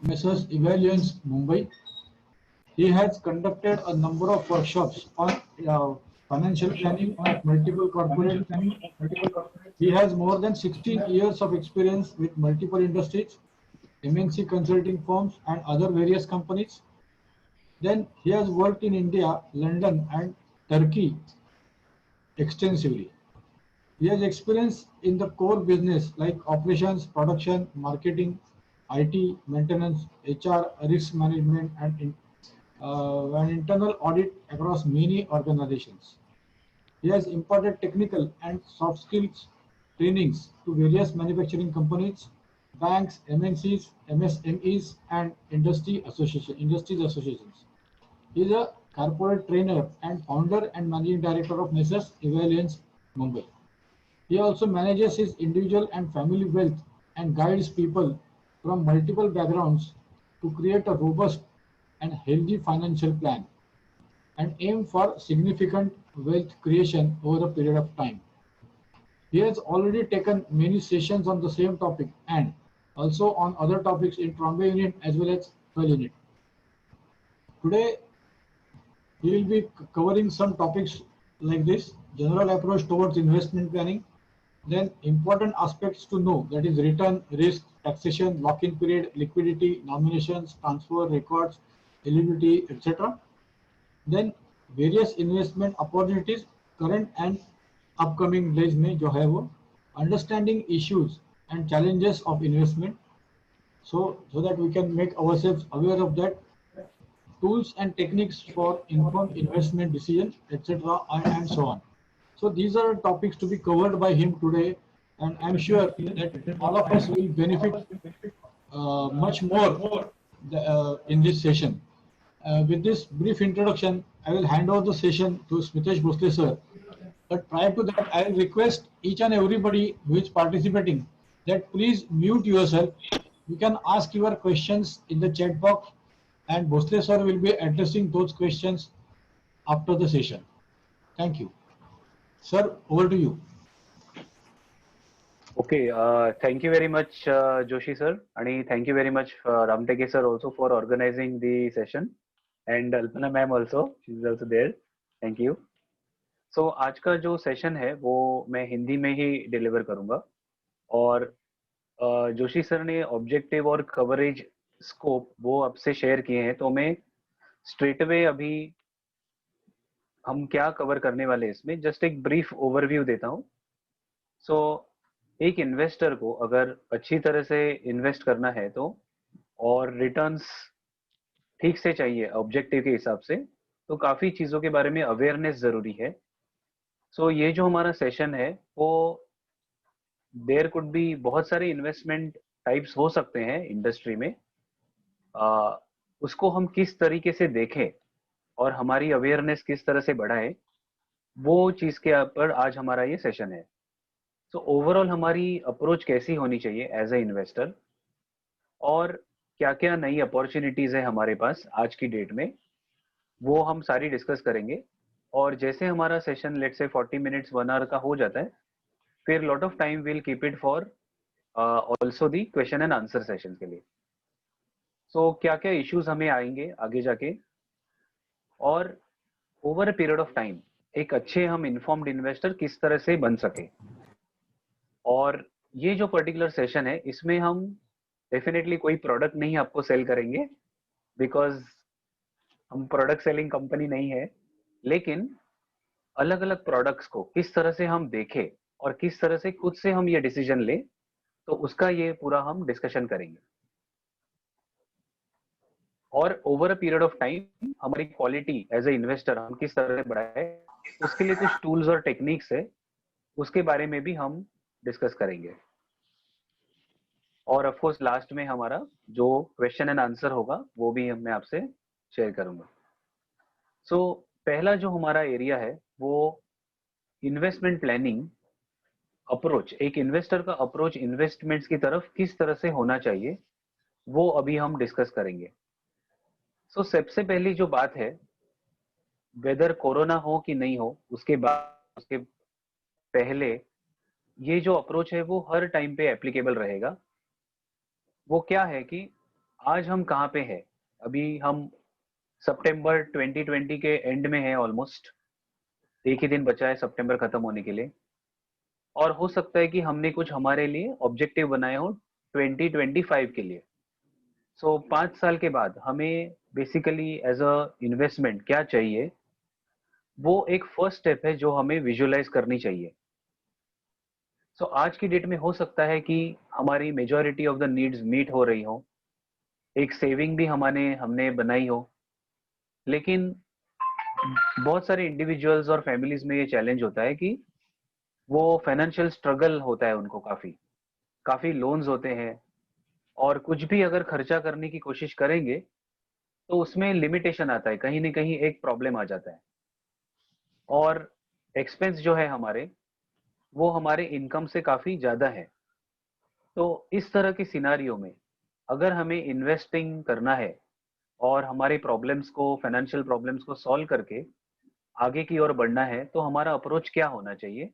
Messrs. Evaluations Mumbai. He has conducted a number of workshops on financial planning of multiple corporate. He has more than 16 years of experience with multiple industries, MNC consulting firms, and other various companies. Then he has worked in India, London, and Turkey extensively. He has experience in the core business like operations, production, marketing, IT, maintenance, HR, risk management, and internal audit across many organizations. He has imparted technical and soft skills trainings to various manufacturing companies, banks, MNCs, MSMEs, and industries associations. He is a corporate trainer and founder and managing director of Messrs. Evaluance Mumbai. He also manages his individual and family wealth and guides people from multiple backgrounds to create a robust and healthy financial plan and aim for significant wealth creation over a period of time. He has already taken many sessions on the same topic and also on other topics in Trombay unit as well as 12 unit. Today, we will be covering some topics like this: general approach towards investment planning, then important aspects to know, that is return, risk, taxation, lock-in period, liquidity, nominations, transfer, records, eligibility, etc. Then various investment opportunities, current and upcoming days में जो है वो, understanding issues and challenges of investment, so that we can make ourselves aware of that, tools and techniques for informed investment decision, etc., and so on. So these are topics to be covered by him today, and I'm sure that all of us will benefit much more in this session. With this brief introduction, I will hand over the session to Smitesh Bhosle sir. But prior to that, I will request each and everybody who is participating that please mute yourself. You can ask your questions in the chat box, and Bhosle sir will be addressing those questions after the session. Thank you. Sir, over to you. Okay, thank you very much, Joshi sir, and thank you very much, Ramteke sir, also for organizing the session, and Alpana ma'am also, she is also there. Thank you. So आज का जो session है वो मैं हिंदी में ही deliver करूंगा, और Joshi sir ने ऑब्जेक्टिव और कवरेज स्कोप वो आपसे शेयर किए हैं, तो मैं स्ट्रेट अवे अभी हम क्या कवर करने वाले हैं इसमें जस्ट एक ब्रीफ ओवरव्यू देता हूँ. सो एक इन्वेस्टर को अगर अच्छी तरह से इन्वेस्ट करना है तो, और रिटर्न्स ठीक से चाहिए ऑब्जेक्टिव के हिसाब से, तो काफी चीजों के बारे में अवेयरनेस जरूरी है. सो ये जो हमारा सेशन है वो देयर कुड बी बहुत सारे इन्वेस्टमेंट टाइप्स हो सकते हैं इंडस्ट्री में, उसको हम किस तरीके से देखें और हमारी अवेयरनेस किस तरह से बढ़ाए, वो चीज के ऊपर आज हमारा ये सेशन है. सो ओवरऑल हमारी अप्रोच कैसी होनी चाहिए एज ए इन्वेस्टर, और क्या क्या नई अपॉर्चुनिटीज है हमारे पास आज की डेट में, वो हम सारी डिस्कस करेंगे. और जैसे हमारा सेशन लेट से 40 मिनट्स 1 आवर का हो जाता है, फिर lot of time will keep it for also the question and answer session के लिए. सो क्या क्या इश्यूज हमें आएंगे आगे जाके, और over a period of time एक अच्छे हम इन्फॉर्म्ड इन्वेस्टर किस तरह से बन सके. और ये जो पर्टिकुलर सेशन है इसमें हम डेफिनेटली कोई प्रोडक्ट नहीं आपको सेल करेंगे, बिकॉज हम प्रोडक्ट सेलिंग कंपनी नहीं है, लेकिन अलग अलग प्रोडक्ट्स को किस तरह से हम देखें और किस तरह से खुद से हम ये डिसीजन लें, तो उसका ये पूरा हम डिस्कशन करेंगे. और over a period of time हमारी क्वालिटी एज ए इन्वेस्टर हम किस तरह से बढ़ाए, उसके लिए कुछ टूल्स और टेक्निक्स है, उसके बारे में भी हम डिस्कस करेंगे. और ऑफ कोर्स लास्ट में हमारा जो क्वेश्चन एंड आंसर होगा वो भी मैं आपसे शेयर करूंगा. सो पहला जो हमारा एरिया है वो इन्वेस्टमेंट प्लानिंग अप्रोच, एक इन्वेस्टर का अप्रोच इन्वेस्टमेंट्स की तरफ किस तरह से होना चाहिए, वो अभी हम डिस्कस करेंगे. सो सबसे पहली जो बात है, वेदर कोरोना हो कि नहीं हो, उसके बाद उसके पहले ये जो अप्रोच है वो हर टाइम पे एप्लीकेबल रहेगा. वो क्या है कि आज हम कहाँ पे हैं? अभी हम सितंबर 2020 के एंड में है ऑलमोस्ट। एक ही दिन बचा है सितंबर खत्म होने के लिए, और हो सकता है कि हमने कुछ हमारे लिए ऑब्जेक्टिव बनाए हो 2025 के लिए। सो 5 साल के बाद हमें बेसिकली एज अ इन्वेस्टमेंट क्या चाहिए, वो एक फर्स्ट स्टेप है जो हमें विजुअलाइज करनी चाहिए। सो आज की डेट में हो सकता है कि हमारी majority of the needs meet हो रही हो, एक सेविंग भी हमने हमने बनाई हो, लेकिन बहुत सारे इंडिविजुअल्स और फैमिलीज में ये चैलेंज होता है कि वो फाइनेंशियल स्ट्रगल होता है उनको, काफी काफी लोन्स होते हैं, और कुछ भी अगर खर्चा करने की कोशिश करेंगे तो उसमें लिमिटेशन आता है, कहीं ना कहीं एक प्रॉब्लम आ जाता है, और एक्सपेंस जो है हमारे, वो हमारे इनकम से काफी ज्यादा है। तो इस तरह के सिनारियो में अगर हमें इन्वेस्टिंग करना है और हमारे प्रॉब्लम्स को, फाइनेंशियल प्रॉब्लम्स को सॉल्व करके आगे की ओर बढ़ना है, तो हमारा अप्रोच क्या होना चाहिए?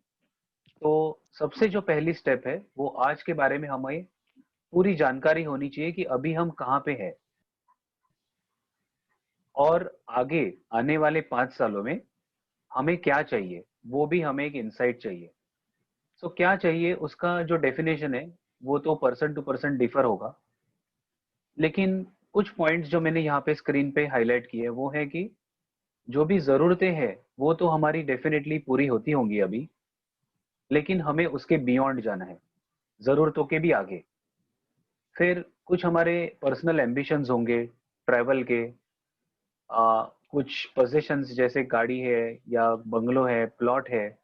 तो सबसे जो पहली स्टेप है, वो आज के बारे में हमें पूरी जानकारी होनी चाहिए कि अभी हम कहाँ पे हैं, और आगे आने वाले 5 सालों में हमें क्या चाहिए, वो भी हमें एक इंसाइट चाहिए। सो क्या चाहिए, उसका जो डेफिनेशन है वो तो पर्सन टू पर्सन डिफर होगा, लेकिन कुछ पॉइंट्स जो मैंने यहाँ पे स्क्रीन पे हाईलाइट किए वो है कि जो भी ज़रूरतें हैं वो तो हमारी डेफिनेटली पूरी होती होंगी अभी, लेकिन हमें उसके बियॉन्ड जाना है, ज़रूरतों के भी आगे। फिर कुछ हमारे पर्सनल एम्बिशंस होंगे, ट्रैवल के, कुछ पोजेशंस जैसे गाड़ी है या बंगलो है, प्लॉट है,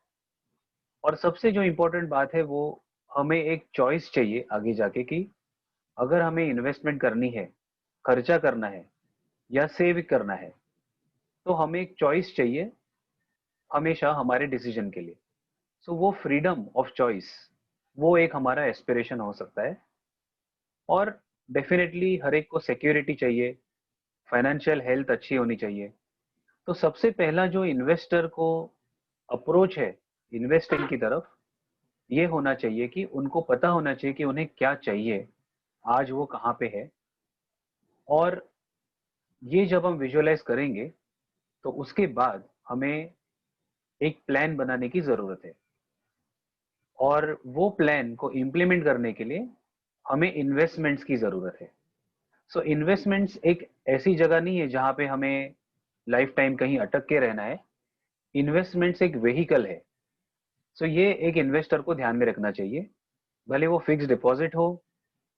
और सबसे जो इम्पोर्टेंट बात है वो हमें एक चॉइस चाहिए आगे जाके कि अगर हमें इन्वेस्टमेंट करनी है, खर्चा करना है या सेव करना है, तो हमें एक चॉइस चाहिए हमेशा हमारे डिसीजन के लिए। सो वो फ्रीडम ऑफ चॉइस, वो एक हमारा एस्पिरेशन हो सकता है। और डेफिनेटली हर एक को सिक्योरिटी चाहिए, फाइनेंशियल हेल्थ अच्छी होनी चाहिए। तो सबसे पहला जो इन्वेस्टर को अप्रोच है इन्वेस्टिंग की तरफ, ये होना चाहिए कि उनको पता होना चाहिए कि उन्हें क्या चाहिए, आज वो कहाँ पे है। और ये जब हम विजुअलाइज करेंगे तो उसके बाद हमें एक प्लान बनाने की ज़रूरत है, और वो प्लान को इम्प्लीमेंट करने के लिए हमें इन्वेस्टमेंट्स की ज़रूरत है। सो इन्वेस्टमेंट्स एक ऐसी जगह नहीं है जहाँ पे हमें लाइफ टाइम कहीं अटक के रहना है। इन्वेस्टमेंट्स एक व्हीकल है। सो ये एक इन्वेस्टर को ध्यान में रखना चाहिए, भले वो फिक्स डिपॉजिट हो,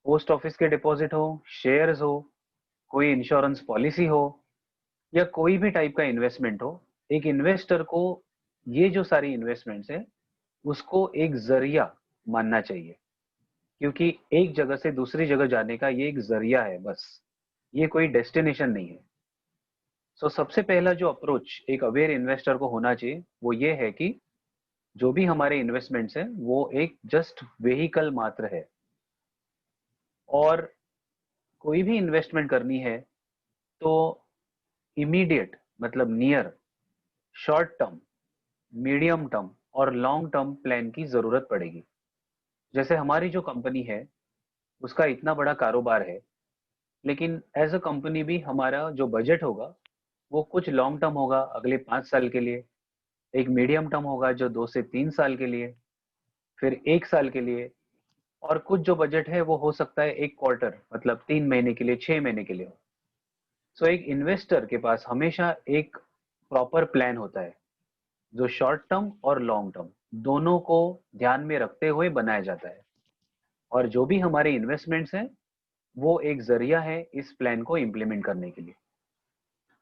पोस्ट ऑफिस के डिपॉजिट हो, शेयर्स हो, कोई इंश्योरेंस पॉलिसी हो, या कोई भी टाइप का इन्वेस्टमेंट हो। एक इन्वेस्टर को ये जो सारी इन्वेस्टमेंट्स है उसको एक जरिया मानना चाहिए, क्योंकि एक जगह से दूसरी जगह जाने का ये एक जरिया है बस, ये कोई डेस्टिनेशन नहीं है। सो सबसे पहला जो अप्रोच एक अवेयर इन्वेस्टर को होना चाहिए वो ये है कि जो भी हमारे इन्वेस्टमेंट्स हैं वो एक जस्ट व्हीकल मात्र है, और कोई भी इन्वेस्टमेंट करनी है तो इमीडिएट मतलब near, short term, medium term और लॉन्ग टर्म प्लान की जरूरत पड़ेगी। जैसे हमारी जो कंपनी है उसका इतना बड़ा कारोबार है, लेकिन एज अ कंपनी भी हमारा जो बजट होगा वो कुछ लॉन्ग टर्म होगा अगले 5 साल के लिए, एक मीडियम टर्म होगा जो 2 से 3 साल के लिए, फिर 1 साल के लिए, और कुछ जो बजट है वो हो सकता है एक क्वार्टर मतलब 3 महीने के लिए, 6 महीने के लिए हो। सो एक इन्वेस्टर के पास हमेशा एक प्रॉपर प्लान होता है जो शॉर्ट टर्म और लॉन्ग टर्म दोनों को ध्यान में रखते हुए बनाया जाता है, और जो भी हमारे इन्वेस्टमेंट्स हैं वो एक जरिया है इस प्लान को इम्प्लीमेंट करने के लिए।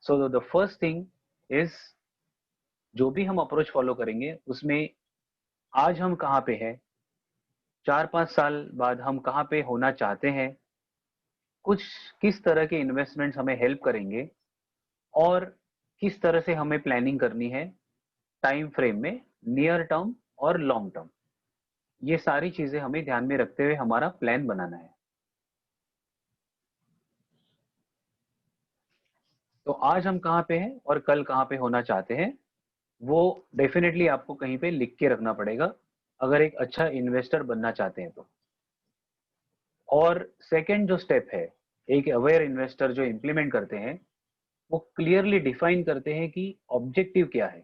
So the first thing is, जो भी हम अप्रोच फॉलो करेंगे उसमें आज हम कहाँ पे हैं, 4-5 साल बाद हम कहाँ पे होना चाहते हैं, कुछ किस तरह के इन्वेस्टमेंट्स हमें हेल्प करेंगे, और किस तरह से हमें प्लानिंग करनी है टाइम फ्रेम में, नियर टर्म और लॉन्ग टर्म। ये सारी चीजें हमें ध्यान में रखते हुए हमारा प्लान बनाना है। तो आज हम कहाँ पे हैं और कल कहाँ पे होना चाहते हैं, वो डेफिनेटली आपको कहीं पे लिख के रखना पड़ेगा अगर एक अच्छा इन्वेस्टर बनना चाहते हैं तो। और सेकंड जो स्टेप है एक अवेयर इन्वेस्टर जो इम्प्लीमेंट करते हैं वो क्लियरली डिफाइन करते हैं कि ऑब्जेक्टिव क्या है।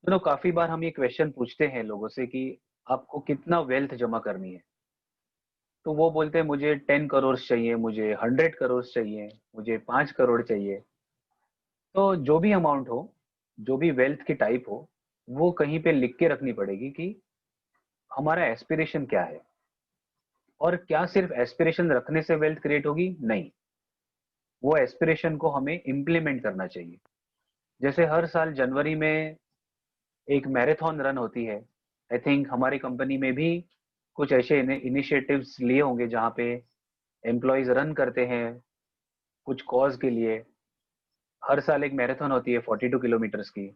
काफी बार हम ये क्वेश्चन पूछते हैं लोगों से कि आपको कितना वेल्थ जमा करनी है, तो वो बोलते हैं मुझे 10 करोड़ चाहिए, मुझे 100 करोड़ चाहिए, मुझे 5 करोड़ चाहिए। तो जो भी अमाउंट हो, जो भी वेल्थ की टाइप हो, वो कहीं पे लिख के रखनी पड़ेगी कि हमारा एस्पिरेशन क्या है। और क्या सिर्फ एस्पिरेशन रखने से वेल्थ क्रिएट होगी? नहीं, वो एस्पिरेशन को हमें इम्प्लीमेंट करना चाहिए। जैसे हर साल जनवरी में एक मैराथन रन होती है, आई थिंक हमारी कंपनी में भी कुछ ऐसे इनिशिएटिव्स लिए होंगे जहाँ पे एम्प्लॉयज रन करते हैं कुछ कॉज के लिए। हर साल एक मैराथन होती है 42 किलोमीटर्स की।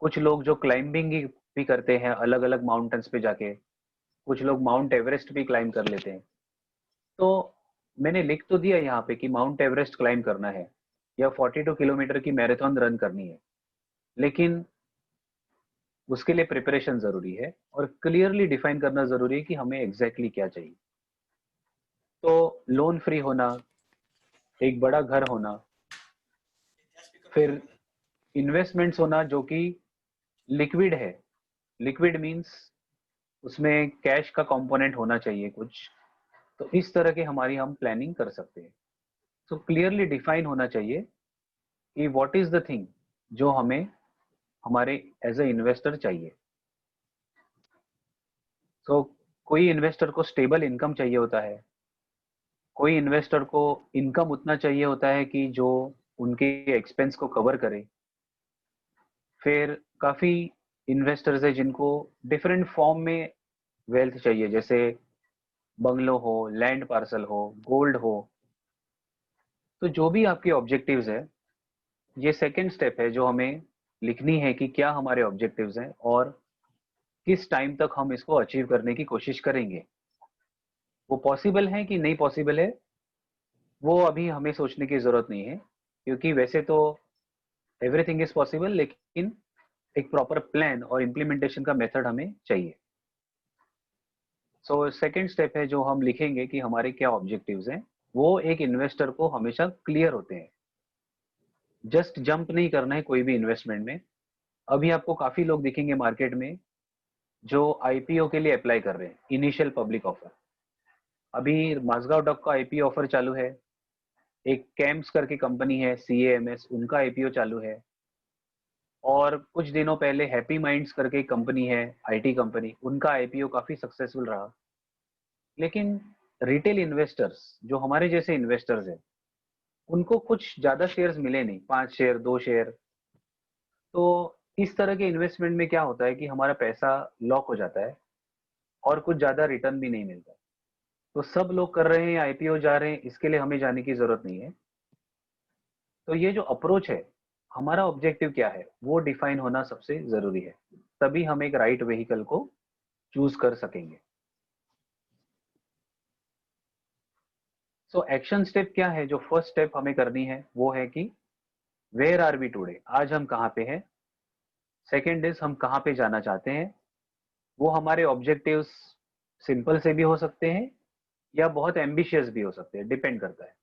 कुछ लोग जो क्लाइंबिंग भी करते हैं अलग अलग माउंटेन्स पे जाके, कुछ लोग माउंट एवरेस्ट भी क्लाइंब कर लेते हैं। तो मैंने लिख तो दिया यहाँ पे कि माउंट एवरेस्ट क्लाइंब करना है या 42 किलोमीटर की मैराथन रन करनी है, लेकिन उसके लिए प्रिपरेशन जरूरी है और क्लियरली डिफाइन करना जरूरी है कि हमें एग्जैक्टली क्या चाहिए। तो लोन फ्री होना, एक बड़ा घर होना, फिर इन्वेस्टमेंट्स होना जो कि लिक्विड है। लिक्विड मींस उसमें कैश का कंपोनेंट होना चाहिए कुछ। तो इस तरह की हमारी हम प्लानिंग कर सकते हैं। तो क्लियरली डिफाइन होना चाहिए कि व्हाट इज द थिंग जो हमें हमारे एज ए इन्वेस्टर चाहिए। तो कोई इन्वेस्टर को स्टेबल इनकम चाहिए होता है, कोई इन्वेस्टर को इनकम उतना चाहिए होता है कि जो उनके एक्सपेंस को कवर करे। फिर काफी इन्वेस्टर्स है जिनको डिफरेंट फॉर्म में वेल्थ चाहिए, जैसे बंगलो हो, लैंड पार्सल हो, गोल्ड हो। तो जो भी आपके ऑब्जेक्टिव्स है, ये सेकंड स्टेप है जो हमें लिखनी है कि क्या हमारे ऑब्जेक्टिव्स हैं और किस टाइम तक हम इसको अचीव करने की कोशिश करेंगे। वो पॉसिबल है कि नहीं पॉसिबल है, वो अभी हमें सोचने की जरूरत नहीं है, क्योंकि वैसे तो एवरीथिंग इज पॉसिबल, लेकिन एक प्रॉपर प्लान और इम्प्लीमेंटेशन का मेथड हमें चाहिए। सो सेकंड स्टेप है जो हम लिखेंगे कि हमारे क्या ऑब्जेक्टिव्स हैं। वो एक इन्वेस्टर को हमेशा क्लियर होते हैं। जस्ट जंप नहीं करना है कोई भी इन्वेस्टमेंट में। अभी आपको काफी लोग दिखेंगे मार्केट में जो आईपीओ के लिए अप्लाई कर रहे हैं, इनिशियल पब्लिक ऑफर। अभी माझगांव डॉक का आईपीओ ऑफर चालू है, एक कैम्प्स करके कंपनी है CAMS, उनका आईपीओ चालू है, और कुछ दिनों पहले हैप्पी माइंड्स करके एक कंपनी है, आईटी कंपनी, उनका आईपीओ काफी सक्सेसफुल रहा। लेकिन रिटेल इन्वेस्टर्स जो हमारे जैसे इन्वेस्टर्स हैं, उनको कुछ ज्यादा शेयर्स मिले नहीं, 5 शेयर, 2 शेयर। तो इस तरह के इन्वेस्टमेंट में क्या होता है कि हमारा पैसा लॉक हो जाता है और कुछ ज्यादा रिटर्न भी नहीं मिलता। तो सब लोग कर रहे हैं, आईपीओ जा रहे हैं, इसके लिए हमें जाने की जरूरत नहीं है। तो ये जो अप्रोच है, हमारा ऑब्जेक्टिव क्या है, वो डिफाइन होना सबसे जरूरी है। तभी हम एक राइट व्हीकल को चूज कर सकेंगे। सो एक्शन स्टेप क्या है जो फर्स्ट स्टेप हमें करनी है, वो है कि वेयर आर वी टुडे, आज हम कहाँ पे हैं। सेकेंड इज हम कहाँ पे जाना चाहते हैं। वो हमारे ऑब्जेक्टिव्स सिंपल से भी हो सकते हैं या बहुत एम्बिशियस भी हो सकते हैं, डिपेंड करता है।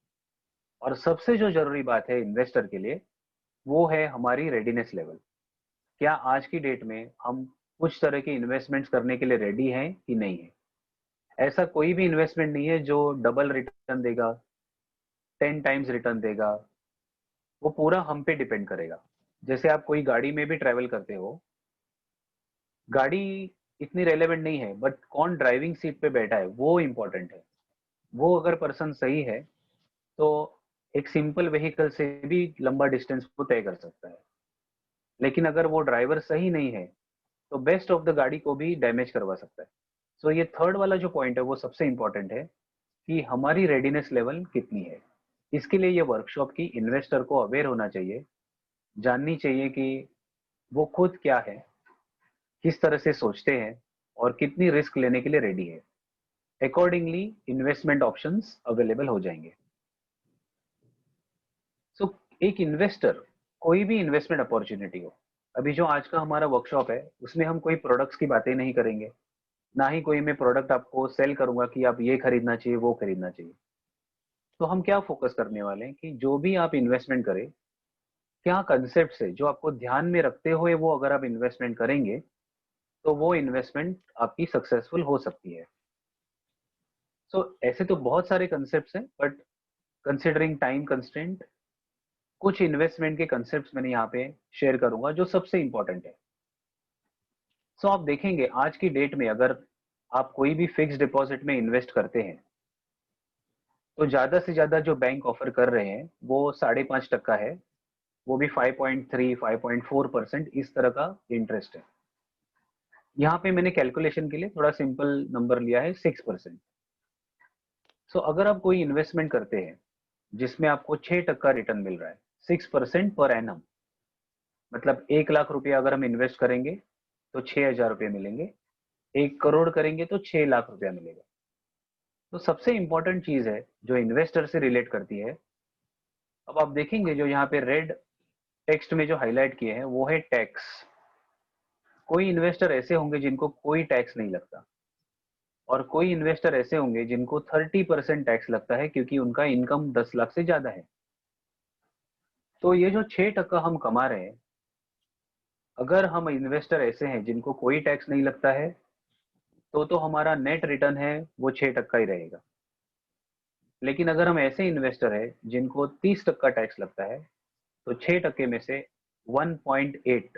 और सबसे जो जरूरी बात है इन्वेस्टर के लिए, वो है हमारी रेडीनेस लेवल। क्या आज की डेट में हम कुछ तरह की इन्वेस्टमेंट्स करने के लिए रेडी हैं कि नहीं है। ऐसा कोई भी इन्वेस्टमेंट नहीं है जो डबल रिटर्न देगा, 10 टाइम्स रिटर्न देगा। वो पूरा हम पे डिपेंड करेगा। जैसे आप कोई गाड़ी में भी ट्रेवल करते हो, गाड़ी इतनी रेलेवेंट नहीं है, बट कौन ड्राइविंग सीट पे बैठा है वो इंपॉर्टेंट है। वो अगर पर्सन सही है तो एक सिंपल व्हीकल से भी लंबा डिस्टेंस को तय कर सकता है। लेकिन अगर वो ड्राइवर सही नहीं है तो बेस्ट ऑफ द गाड़ी को भी डैमेज करवा सकता है। सो ये थर्ड वाला जो पॉइंट है वो सबसे इंपॉर्टेंट है कि हमारी रेडीनेस लेवल कितनी है। इसके लिए ये वर्कशॉप की इन्वेस्टर को अवेयर होना चाहिए, जाननी चाहिए कि वो खुद क्या है, किस तरह से सोचते हैं और कितनी रिस्क लेने के लिए रेडी है। अकॉर्डिंगली इन्वेस्टमेंट ऑप्शंस अवेलेबल हो जाएंगे। सो एक इन्वेस्टर, कोई भी इन्वेस्टमेंट अपॉर्चुनिटी हो, अभी जो आज का हमारा वर्कशॉप है उसमें हम कोई प्रोडक्ट्स की बातें नहीं करेंगे, ना ही कोई मैं प्रोडक्ट आपको सेल करूंगा कि आप ये खरीदना चाहिए वो खरीदना चाहिए। तो हम क्या फोकस करने वाले हैं कि जो भी आप इन्वेस्टमेंट करें, क्या कंसेप्ट है जो आपको ध्यान में रखते हुए वो अगर आप इन्वेस्टमेंट करेंगे तो वो इन्वेस्टमेंट आपकी सक्सेसफुल हो सकती है। सो ऐसे तो बहुत सारे कंसेप्ट्स हैं, बट कंसिडरिंग टाइम कंस्ट्रेंट कुछ इन्वेस्टमेंट के कंसेप्ट्स मैंने यहाँ पे शेयर करूंगा जो सबसे इंपॉर्टेंट है। सो आप देखेंगे आज की डेट में अगर आप कोई भी फिक्स डिपॉजिट में इन्वेस्ट करते हैं तो ज्यादा से ज्यादा जो बैंक ऑफर कर रहे हैं वो 5.5% है, वो भी 5.3 5.4% इस तरह का इंटरेस्ट है। यहाँ पे मैंने कैलकुलेशन के लिए थोड़ा सिंपल नंबर लिया है 6%। सो अगर आप कोई इन्वेस्टमेंट करते हैं जिसमें आपको 6% रिटर्न मिल रहा है, 6% पर एनम, मतलब 1 लाख रुपया अगर हम इन्वेस्ट करेंगे तो 6,000 रुपये मिलेंगे, 1 करोड़ करेंगे तो 6 लाख रुपया मिलेगा। तो सबसे इंपॉर्टेंट चीज है जो इन्वेस्टर से रिलेट करती है, अब आप देखेंगे जो यहाँ पे रेड टेक्स्ट में जो हाईलाइट किए हैं वो है टैक्स। कोई इन्वेस्टर ऐसे होंगे जिनको कोई टैक्स नहीं लगता, और कोई इन्वेस्टर ऐसे होंगे जिनको 30% टैक्स लगता है क्योंकि उनका इनकम 10 लाख से ज्यादा है। तो ये जो 6% हम कमा रहे हैं, अगर हम इन्वेस्टर ऐसे हैं जिनको कोई टैक्स नहीं लगता है तो हमारा नेट रिटर्न है वो 6% ही रहेगा। लेकिन अगर हम ऐसे इन्वेस्टर है जिनको 30% टैक्स लगता है तो 6% में से 1.8,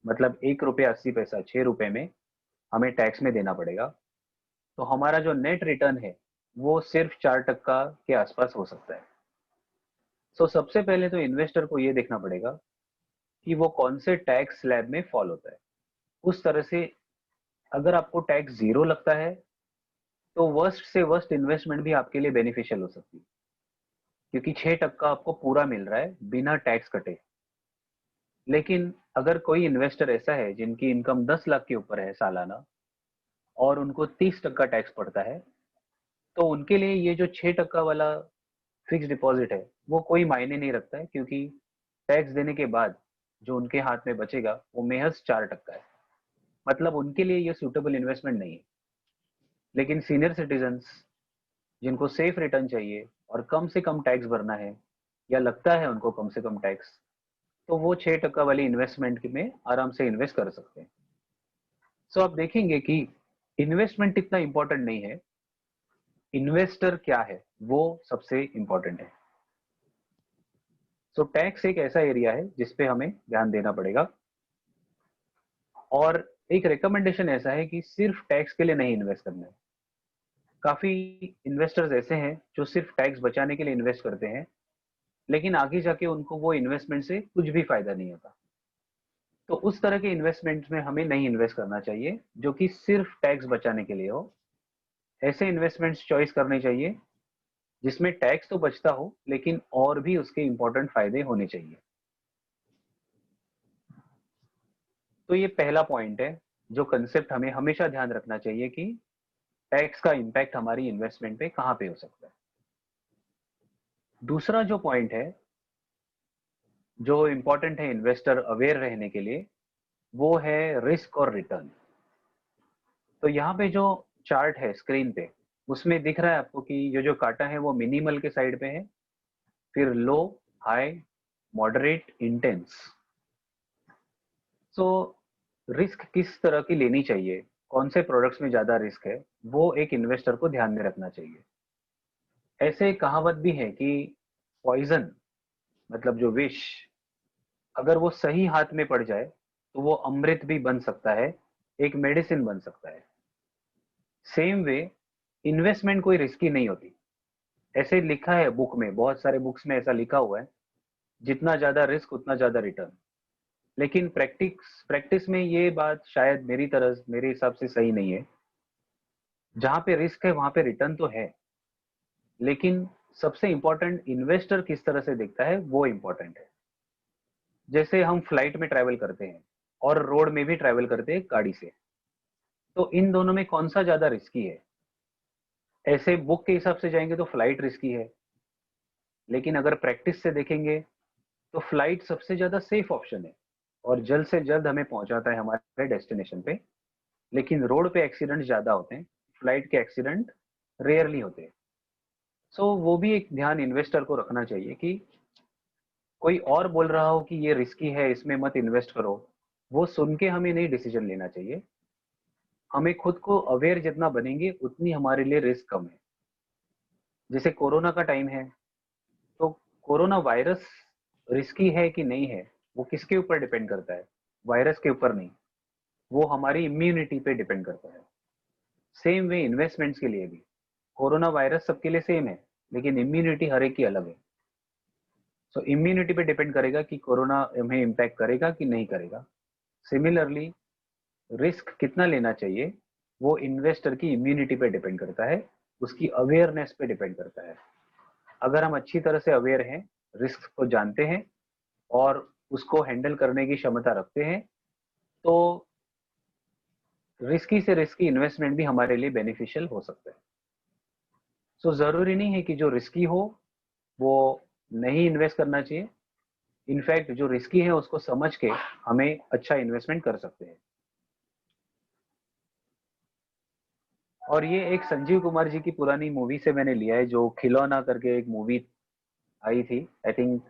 मतलब 1 रुपया 80 पैसा, 6 रुपए में हमें टैक्स में देना पड़ेगा। तो हमारा जो नेट रिटर्न है वो सिर्फ 4% के आसपास हो सकता है। सो सबसे पहले तो इन्वेस्टर को ये देखना पड़ेगा कि वो कौन से टैक्स स्लैब में फॉल होता है। उस तरह से अगर आपको टैक्स 0 लगता है तो वर्स्ट से वर्स्ट इन्वेस्टमेंट भी आपके लिए बेनिफिशियल हो सकती है, क्योंकि 6% आपको पूरा मिल रहा है बिना टैक्स कटे। लेकिन अगर कोई इन्वेस्टर ऐसा है जिनकी इनकम 10 लाख के ऊपर है सालाना और उनको 30% टैक्स पड़ता है, तो उनके लिए ये जो 6% वाला फिक्स डिपॉजिट है वो कोई मायने नहीं रखता है, क्योंकि टैक्स देने के बाद जो उनके हाथ में बचेगा वो महज 4% है। मतलब उनके लिए ये सूटेबल इन्वेस्टमेंट नहीं है। लेकिन सीनियर सिटीजन्स जिनको सेफ रिटर्न चाहिए और कम से कम टैक्स भरना है, या लगता है उनको कम से कम टैक्स, तो वो 6% वाली इन्वेस्टमेंट में आराम से इन्वेस्ट कर सकते हैं। सो आप देखेंगे कि इन्वेस्टमेंट इतना इंपॉर्टेंट नहीं है, इन्वेस्टर क्या है वो सबसे इंपॉर्टेंट है। सो टैक्स एक ऐसा एरिया है जिसपे हमें ध्यान देना पड़ेगा, और एक रिकमेंडेशन ऐसा है कि सिर्फ टैक्स के लिए नहीं इन्वेस्ट करना है। काफी इन्वेस्टर्स ऐसे हैं जो सिर्फ टैक्स बचाने के लिए इन्वेस्ट करते हैं, लेकिन आगे जाके उनको वो इन्वेस्टमेंट से कुछ भी फायदा नहीं होता। तो उस तरह के इन्वेस्टमेंट में हमें नहीं इन्वेस्ट करना चाहिए जो कि सिर्फ टैक्स बचाने के लिए हो। ऐसे इन्वेस्टमेंट्स चॉइस करने चाहिए जिसमें टैक्स तो बचता हो लेकिन और भी उसके इंपॉर्टेंट फायदे होने चाहिए। तो ये पहला पॉइंट है जो कंसेप्ट हमें हमेशा ध्यान रखना चाहिए कि टैक्स का इंपैक्ट हमारी इन्वेस्टमेंट पे कहाँ पे हो सकता है। दूसरा जो पॉइंट है जो इंपॉर्टेंट है इन्वेस्टर अवेयर रहने के लिए, वो है रिस्क और रिटर्न। तो यहाँ पे जो चार्ट है स्क्रीन पे, उसमें दिख रहा है आपको कि ये जो काटा है वो मिनिमल के साइड पे है, फिर low, high, moderate, intense. So risk किस तरह की लेनी चाहिए, कौन से प्रोडक्ट्स में ज्यादा रिस्क है, वो एक इन्वेस्टर को ध्यान में रखना चाहिए। ऐसे एक कहावत भी है कि पॉइजन, मतलब जो विष, अगर वो सही हाथ में पड़ जाए तो वो अमृत भी बन सकता है, एक मेडिसिन बन सकता है। सेम वे इन्वेस्टमेंट कोई रिस्की नहीं होती। ऐसे लिखा है बुक में, बहुत सारे बुक्स में ऐसा लिखा हुआ है, जितना ज्यादा रिस्क उतना ज्यादा रिटर्न। लेकिन प्रैक्टिस प्रैक्टिस में ये बात शायद मेरे हिसाब से सही नहीं है। जहां पे रिस्क है वहां पे रिटर्न तो है, लेकिन सबसे इंपॉर्टेंट इन्वेस्टर किस तरह से देखता है वो इंपॉर्टेंट है। जैसे हम फ्लाइट में ट्रैवल करते हैं और रोड में भी ट्रैवल करते हैं गाड़ी से, तो इन दोनों में कौन सा ज्यादा रिस्की है? ऐसे बुक के हिसाब से जाएंगे तो फ्लाइट रिस्की है, लेकिन अगर प्रैक्टिस से देखेंगे तो फ्लाइट सबसे ज्यादा सेफ ऑप्शन है और जल्द से जल्द हमें पहुंचाता है हमारे डेस्टिनेशन पे। लेकिन रोड पे एक्सीडेंट ज्यादा होते हैं, फ्लाइट के एक्सीडेंट रेयरली होते हैं। सो वो भी एक ध्यान इन्वेस्टर को रखना चाहिए कि कोई और बोल रहा हो कि ये रिस्की है, इसमें मत इन्वेस्ट करो, वो सुन के हमें नहीं डिसीजन लेना चाहिए। हमें खुद को अवेयर जितना बनेंगे उतनी हमारे लिए रिस्क कम है। जैसे कोरोना का टाइम है, तो कोरोना वायरस रिस्की है कि नहीं है, वो किसके ऊपर डिपेंड करता है? वायरस के ऊपर नहीं, वो हमारी इम्यूनिटी पे डिपेंड करता है। सेम वे इन्वेस्टमेंट्स के लिए भी, कोरोना वायरस सबके लिए सेम है, लेकिन इम्यूनिटी हर एक की अलग है। सो इम्यूनिटी पे डिपेंड करेगा कि कोरोना हमें इम्पैक्ट करेगा कि नहीं करेगा। सिमिलरली रिस्क कितना लेना चाहिए, वो इन्वेस्टर की इम्यूनिटी पे डिपेंड करता है, उसकी अवेयरनेस पे डिपेंड करता है। अगर हम अच्छी तरह से अवेयर हैं, रिस्क को जानते हैं और उसको हैंडल करने की क्षमता रखते हैं, तो रिस्की से रिस्की इन्वेस्टमेंट भी हमारे लिए बेनिफिशियल हो सकता है। सो जरूरी नहीं है कि जो रिस्की हो वो नहीं इन्वेस्ट करना चाहिए। इनफैक्ट जो रिस्की है उसको समझ के हमें अच्छा इन्वेस्टमेंट कर सकते हैं। और ये एक संजीव कुमार जी की पुरानी मूवी से मैंने लिया है, जो खिलौना करके एक मूवी आई थी। आई थिंक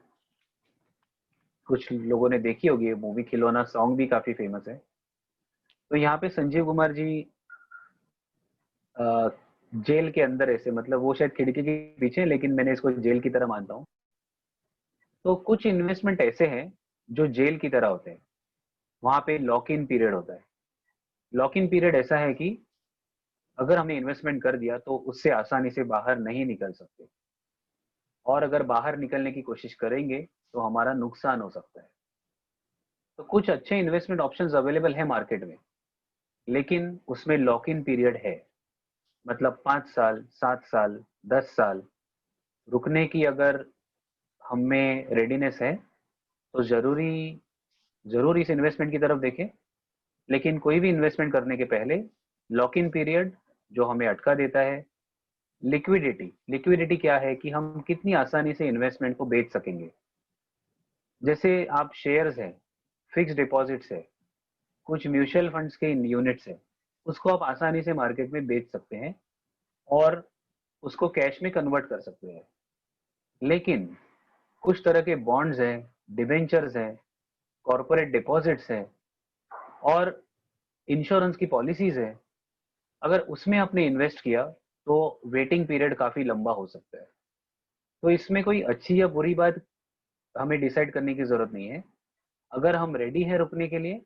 कुछ लोगों ने देखी होगी ये मूवी। खिलौना सॉन्ग भी काफी फेमस है। तो यहाँ पे संजीव कुमार जी जेल के अंदर ऐसे, मतलब वो शायद खिड़की के पीछे है, लेकिन मैंने इसको जेल की तरह मानता हूँ। तो कुछ इन्वेस्टमेंट ऐसे हैं जो जेल की तरह होते हैं। वहां पे लॉक इन पीरियड होता है। लॉक इन पीरियड ऐसा है कि अगर हमने इन्वेस्टमेंट कर दिया तो उससे आसानी से बाहर नहीं निकल सकते, और अगर बाहर निकलने की कोशिश करेंगे तो हमारा नुकसान हो सकता है। तो कुछ अच्छे इन्वेस्टमेंट ऑप्शंस अवेलेबल है मार्केट में, लेकिन उसमें लॉक इन पीरियड है। मतलब 5 साल, 7 साल, 10 साल रुकने की अगर हमें रेडीनेस है तो जरूर इस इन्वेस्टमेंट की तरफ देखें। लेकिन कोई भी इन्वेस्टमेंट करने के पहले लॉक इन पीरियड जो हमें अटका देता है, लिक्विडिटी। लिक्विडिटी क्या है कि हम कितनी आसानी से इन्वेस्टमेंट को बेच सकेंगे। जैसे आप शेयर्स है, फिक्स डिपॉजिट्स है, कुछ म्यूचुअल फंड्स के यूनिट्स है, उसको आप आसानी से मार्केट में बेच सकते हैं और उसको कैश में कन्वर्ट कर सकते हैं। लेकिन कुछ तरह के बॉन्ड्स हैं, डिवेंचर्स हैं, कॉर्पोरेट डिपॉजिट्स हैं और इंश्योरेंस की पॉलिसीज है, अगर उसमें आपने इन्वेस्ट किया तो वेटिंग पीरियड काफी लंबा हो सकता है। तो इसमें कोई अच्छी या बुरी बात हमें डिसाइड करने की जरूरत नहीं है। अगर हम रेडी है रुकने के लिए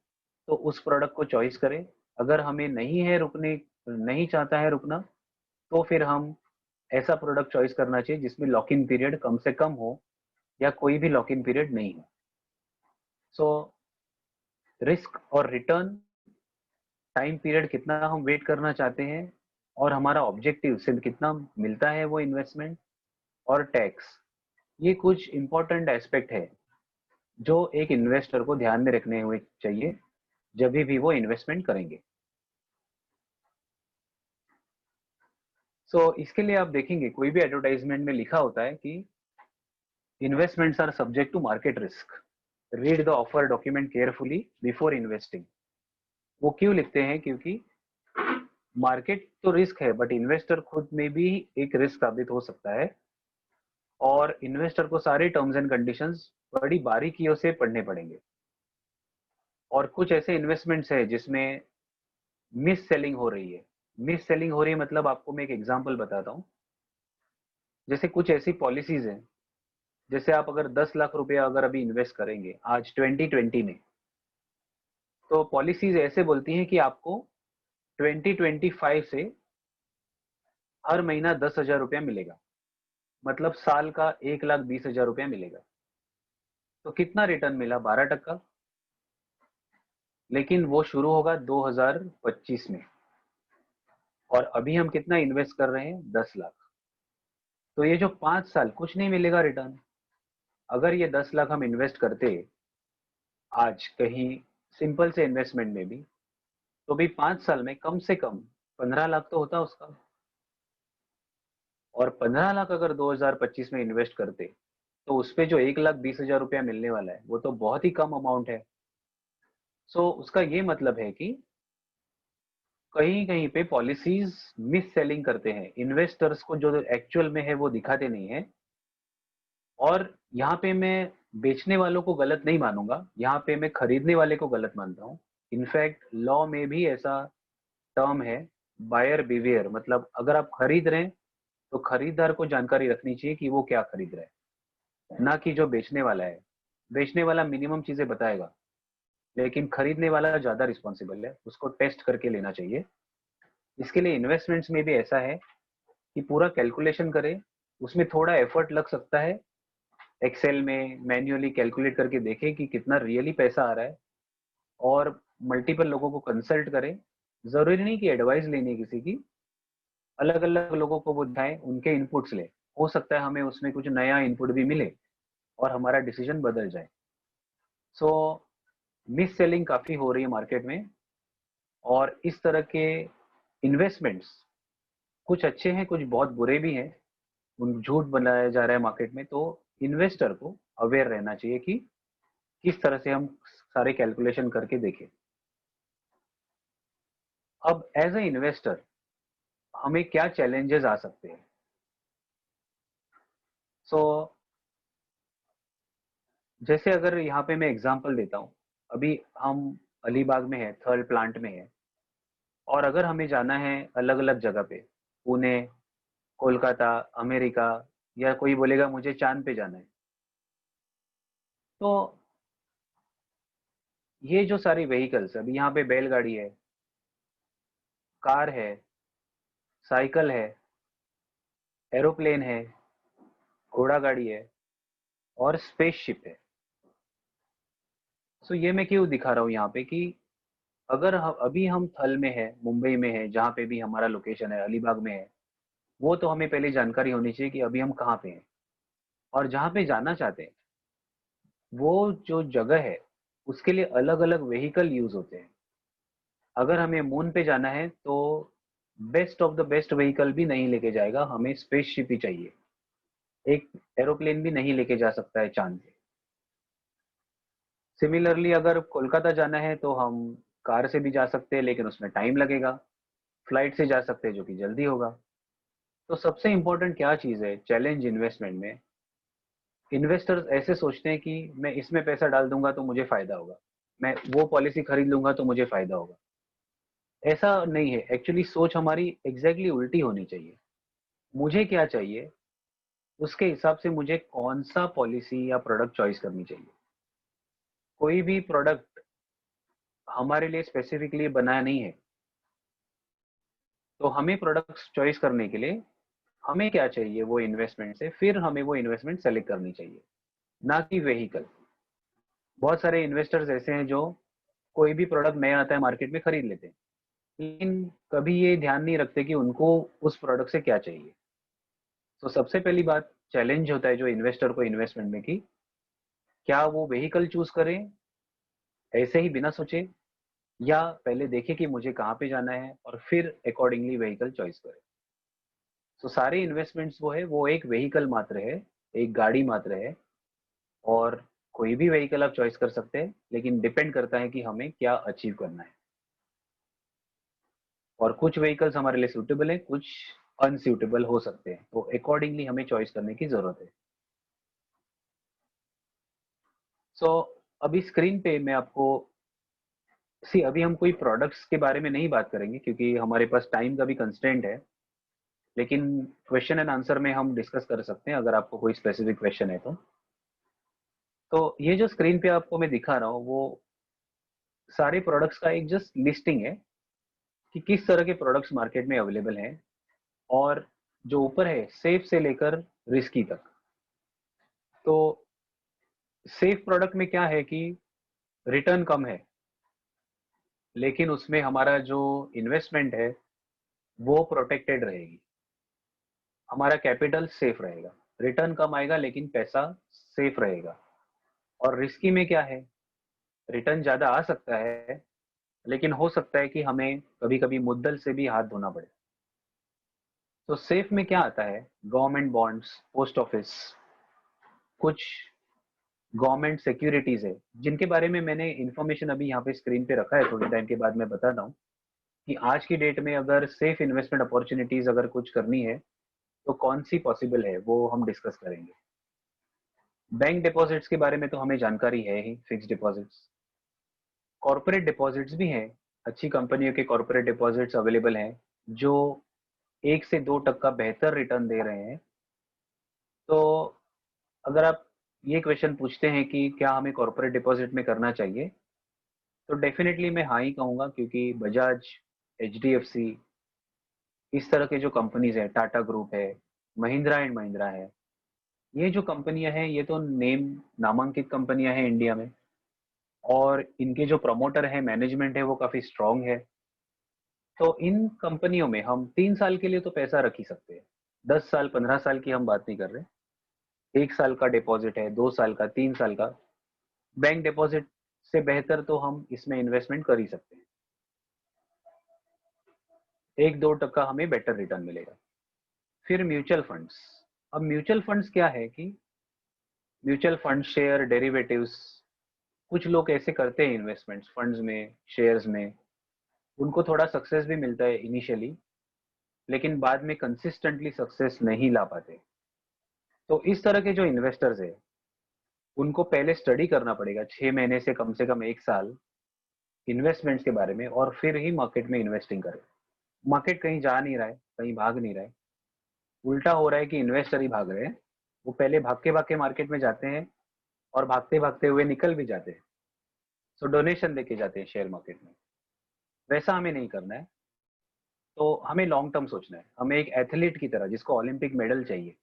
तो उस प्रोडक्ट को चॉइस करें। अगर हमें नहीं चाहता है रुकना, तो फिर हम ऐसा प्रोडक्ट चॉइस करना चाहिए जिसमें लॉक इन पीरियड कम से कम हो या कोई भी लॉक इन पीरियड नहीं हो। सो रिस्क और रिटर्न, टाइम पीरियड कितना हम वेट करना चाहते हैं और हमारा ऑब्जेक्टिव से कितना मिलता है वो इन्वेस्टमेंट, और टैक्स, ये कुछ इंपॉर्टेंट एस्पेक्ट है जो एक इन्वेस्टर को ध्यान में रखने हुए चाहिए जब भी वो इन्वेस्टमेंट करेंगे। इसके लिए आप देखेंगे कोई भी एडवर्टाइजमेंट में लिखा होता है कि investments are subject to market risk, read the offer document carefully before investing. वो क्यों लिखते हैं? क्योंकि मार्केट तो रिस्क है, बट इन्वेस्टर खुद में भी एक रिस्क साबित हो सकता है, और इन्वेस्टर को सारे टर्म्स एंड कंडीशंस बड़ी बारीकियों से पढ़ने पड़ेंगे। और कुछ ऐसे इन्वेस्टमेंट्स है जिसमें मिस सेलिंग हो रही है। मिस सेलिंग हो रही है मतलब, आपको मैं एक एग्जांपल बताता हूँ। जैसे कुछ ऐसी पॉलिसीज हैं, जैसे आप अगर 10 लाख रुपया अगर अभी इन्वेस्ट करेंगे आज 2020 में, तो पॉलिसीज ऐसे बोलती हैं कि आपको 2025 से हर महीना 10,000 रुपया मिलेगा। मतलब साल का 1,20,000 रुपया मिलेगा। तो कितना रिटर्न मिला? 12%। लेकिन वो शुरू होगा 2025 में, और अभी हम कितना इन्वेस्ट कर रहे हैं? 10 लाख। तो ये जो 5 साल कुछ नहीं मिलेगा रिटर्न। अगर ये 10 लाख हम इन्वेस्ट करते आज कहीं सिंपल से इन्वेस्टमेंट में भी, तो भी 5 साल में कम से कम 15 लाख तो होता उसका। और 15 लाख अगर 2025 में इन्वेस्ट करते, तो उस पे जो 1,20,000 रुपया मिलने वाला है वो तो बहुत ही कम अमाउंट है। उसका ये मतलब है कि कहीं कहीं पे पॉलिसीज मिस सेलिंग करते हैं, इन्वेस्टर्स को जो एक्चुअल में है वो दिखाते नहीं है। और यहाँ पे मैं बेचने वालों को गलत नहीं मानूंगा, यहाँ पे मैं खरीदने वाले को गलत मानता हूँ। इनफैक्ट लॉ में भी ऐसा टर्म है, बायर बिवेयर, मतलब अगर आप खरीद रहे हैं तो खरीदार को जानकारी रखनी चाहिए कि वो क्या खरीद रहा है, ना कि जो बेचने वाला है। बेचने वाला मिनिमम चीजें बताएगा, लेकिन खरीदने वाला ज्यादा रिस्पॉन्सिबल है, उसको टेस्ट करके लेना चाहिए। इसके लिए इन्वेस्टमेंट्स में भी ऐसा है कि पूरा कैलकुलेशन करें, उसमें थोड़ा एफर्ट लग सकता है, एक्सेल में मैन्युअली कैलकुलेट करके देखें कि कितना रियली पैसा आ रहा है, और मल्टीपल लोगों को कंसल्ट करें। जरूरी नहीं कि एडवाइस लेनी है किसी की, अलग अलग लोगों को बुझाएं, उनके इनपुट्स ले, हो सकता है हमें उसमें कुछ नया इनपुट भी मिले और हमारा डिसीजन बदल जाए। सो मिस सेलिंग काफी हो रही है मार्केट में, और इस तरह के इन्वेस्टमेंट्स कुछ अच्छे हैं, कुछ बहुत बुरे भी हैं, उन झूठ बनाया जा रहा है मार्केट में। तो इन्वेस्टर को अवेयर रहना चाहिए कि किस तरह से हम सारे कैलकुलेशन करके देखें। अब एज ए इन्वेस्टर हमें क्या चैलेंजेस आ सकते हैं? सो जैसे अगर यहाँ पे मैं एग्जांपल देता हूँ, अभी हम अलीबाग में है, थर्ड प्लांट में है, और अगर हमें जाना है अलग अलग जगह पे, पुणे, कोलकाता, अमेरिका, या कोई बोलेगा मुझे चांद पे जाना है, तो ये जो सारी व्हीकल्स, अभी यहाँ पे बैलगाड़ी है, कार है, साइकिल है, एरोप्लेन है, घोड़ा गाड़ी है, और स्पेसशिप है। सो ये मैं क्यों दिखा रहा हूँ यहाँ पे कि अगर अभी हम थल में है, मुंबई में है, जहाँ पे भी हमारा लोकेशन है, अलीबाग में है, वो तो हमें पहले जानकारी होनी चाहिए कि अभी हम कहाँ पे हैं और जहाँ पे जाना चाहते हैं वो जो जगह है उसके लिए अलग अलग व्हीकल यूज होते हैं। अगर हमें मून पे जाना है तो best of the best vehicle भी नहीं लेके जाएगा, हमें स्पेसशिप ही चाहिए। एक एरोप्लेन भी नहीं लेके जा सकता है चांद पे। सिमिलरली अगर कोलकाता जाना है तो हम कार से भी जा सकते हैं, लेकिन उसमें टाइम लगेगा। फ्लाइट से जा सकते हैं जो कि जल्दी होगा। तो सबसे इंपॉर्टेंट क्या चीज़ है चैलेंज इन्वेस्टमेंट में? इन्वेस्टर्स ऐसे सोचते हैं कि मैं इसमें पैसा डाल दूंगा तो मुझे फायदा होगा, मैं वो पॉलिसी खरीद लूंगा तो मुझे फायदा होगा। ऐसा नहीं है, एक्चुअली सोच हमारी एग्जैक्टली उल्टी होनी चाहिए। मुझे क्या चाहिए, उसके हिसाब से मुझे कौन सा पॉलिसी या प्रोडक्ट चॉइस करनी चाहिए। कोई भी प्रोडक्ट हमारे लिए स्पेसिफिकली बनाया नहीं है, तो हमें प्रोडक्ट्स चॉइस करने के लिए हमें क्या चाहिए वो इन्वेस्टमेंट से, फिर हमें वो इन्वेस्टमेंट सेलेक्ट करनी चाहिए, ना कि वेहीकल। बहुत सारे इन्वेस्टर्स ऐसे हैं जो कोई भी प्रोडक्ट नया आता है मार्केट में खरीद लेते हैं, लेकिन कभी ये ध्यान नहीं रखते कि उनको उस प्रोडक्ट से क्या चाहिए। तो सबसे पहली बात चैलेंज होता है जो इन्वेस्टर को इन्वेस्टमेंट में, कि क्या वो व्हीकल चूज करें ऐसे ही बिना सोचे, या पहले देखें कि मुझे कहाँ पे जाना है और फिर अकॉर्डिंगली व्हीकल चॉइस करें। तो सारे इन्वेस्टमेंट्स वो है, वो एक व्हीकल मात्र है, एक गाड़ी मात्र है। और कोई भी व्हीकल आप चॉइस कर सकते हैं, लेकिन डिपेंड करता है कि हमें क्या अचीव करना है। और कुछ व्हीकल्स हमारे लिए सूटेबल है, कुछ अनसूटेबल हो सकते हैं, तो अकॉर्डिंगली हमें चॉइस करने की जरूरत है। सो अभी स्क्रीन पे मैं आपको अभी हम कोई प्रोडक्ट्स के बारे में नहीं बात करेंगे क्योंकि हमारे पास टाइम का भी कंस्ट्रेंट है, लेकिन क्वेश्चन एंड आंसर में हम डिस्कस कर सकते हैं अगर आपको कोई स्पेसिफिक क्वेश्चन है तो ये जो स्क्रीन पे आपको मैं दिखा रहा हूँ वो सारे प्रोडक्ट्स का एक जस्ट लिस्टिंग है कि किस तरह के प्रोडक्ट्स मार्केट में अवेलेबल हैं। और जो ऊपर है सेफ से लेकर रिस्की तक। तो सेफ प्रोडक्ट में क्या है कि रिटर्न कम है, लेकिन उसमें हमारा जो इन्वेस्टमेंट है वो प्रोटेक्टेड रहेगी, हमारा कैपिटल सेफ रहेगा। रिटर्न कम आएगा लेकिन पैसा सेफ रहेगा। और रिस्की में क्या है, रिटर्न ज्यादा आ सकता है, लेकिन हो सकता है कि हमें कभी कभी मुद्दल से भी हाथ धोना पड़े। तो सेफ में क्या आता है, गवर्नमेंट बॉन्ड्स, पोस्ट ऑफिस, कुछ गवर्नमेंट सिक्योरिटीज है जिनके बारे में मैंने इंफॉर्मेशन अभी यहाँ पे स्क्रीन पे रखा है, थोड़ी टाइम के बाद मैं बताता हूँ। कि आज की डेट में अगर सेफ इन्वेस्टमेंट अपॉर्चुनिटीज अगर कुछ करनी है तो कौन सी पॉसिबल है, वो हम डिस्कस करेंगे। बैंक डिपॉजिट्स के बारे में तो हमें जानकारी है ही, फिक्स डिपॉजिट्स। कॉर्पोरेट डिपॉजिट्स भी हैं, अच्छी कंपनियों के कॉर्पोरेट डिपॉजिट्स अवेलेबल हैं जो 1 से 2% बेहतर रिटर्न दे रहे हैं। तो अगर आप ये क्वेश्चन पूछते हैं कि क्या हमें कॉर्पोरेट डिपॉजिट में करना चाहिए, तो डेफिनेटली मैं हाँ ही कहूँगा, क्योंकि बजाज, एचडीएफसी, इस तरह के जो कंपनीज है, टाटा ग्रुप है, महिंद्रा एंड महिंद्रा है, ये जो कंपनियां हैं ये तो नामांकित कंपनियां हैं इंडिया में, और इनके जो प्रमोटर है, मैनेजमेंट है, वो काफी स्ट्रांग है। तो इन कंपनियों में हम 3 साल के लिए तो पैसा रख ही सकते हैं। 10 साल 15 साल की हम बात नहीं कर रहे। 1 साल का डिपॉजिट है, 2 साल का, 3 साल का, बैंक डिपॉजिट से बेहतर तो हम इसमें इन्वेस्टमेंट कर ही सकते हैं। 1-2% हमें बेटर रिटर्न मिलेगा। फिर म्यूचुअल फंड्स। अब म्यूचुअल फंड्स क्या है कि म्यूचुअल फंड, शेयर, डेरिवेटिव्स, कुछ लोग ऐसे करते हैं इन्वेस्टमेंट्स फंड्स में, शेयर्स में, उनको थोड़ा सक्सेस भी मिलता है इनिशियली, लेकिन बाद में कंसिस्टेंटली सक्सेस नहीं ला पाते। तो इस तरह के जो इन्वेस्टर्स है, उनको पहले स्टडी करना पड़ेगा 6 महीने से कम 1 साल इन्वेस्टमेंट्स के बारे में, और फिर ही मार्केट में इन्वेस्टिंग करें। मार्केट कहीं जा नहीं रहा है, कहीं भाग नहीं रहा है, उल्टा हो रहा है कि इन्वेस्टर ही भाग रहे हैं। वो पहले भाग के मार्केट में जाते हैं और भागते भागते हुए निकल भी जाते हैं। सो डोनेशन देके जाते हैं शेयर मार्केट में। वैसा हमें नहीं करना है। तो हमें लॉन्ग टर्म सोचना है, हमें एक एथलीट की तरह, जिसको ओलंपिक मेडल चाहिए,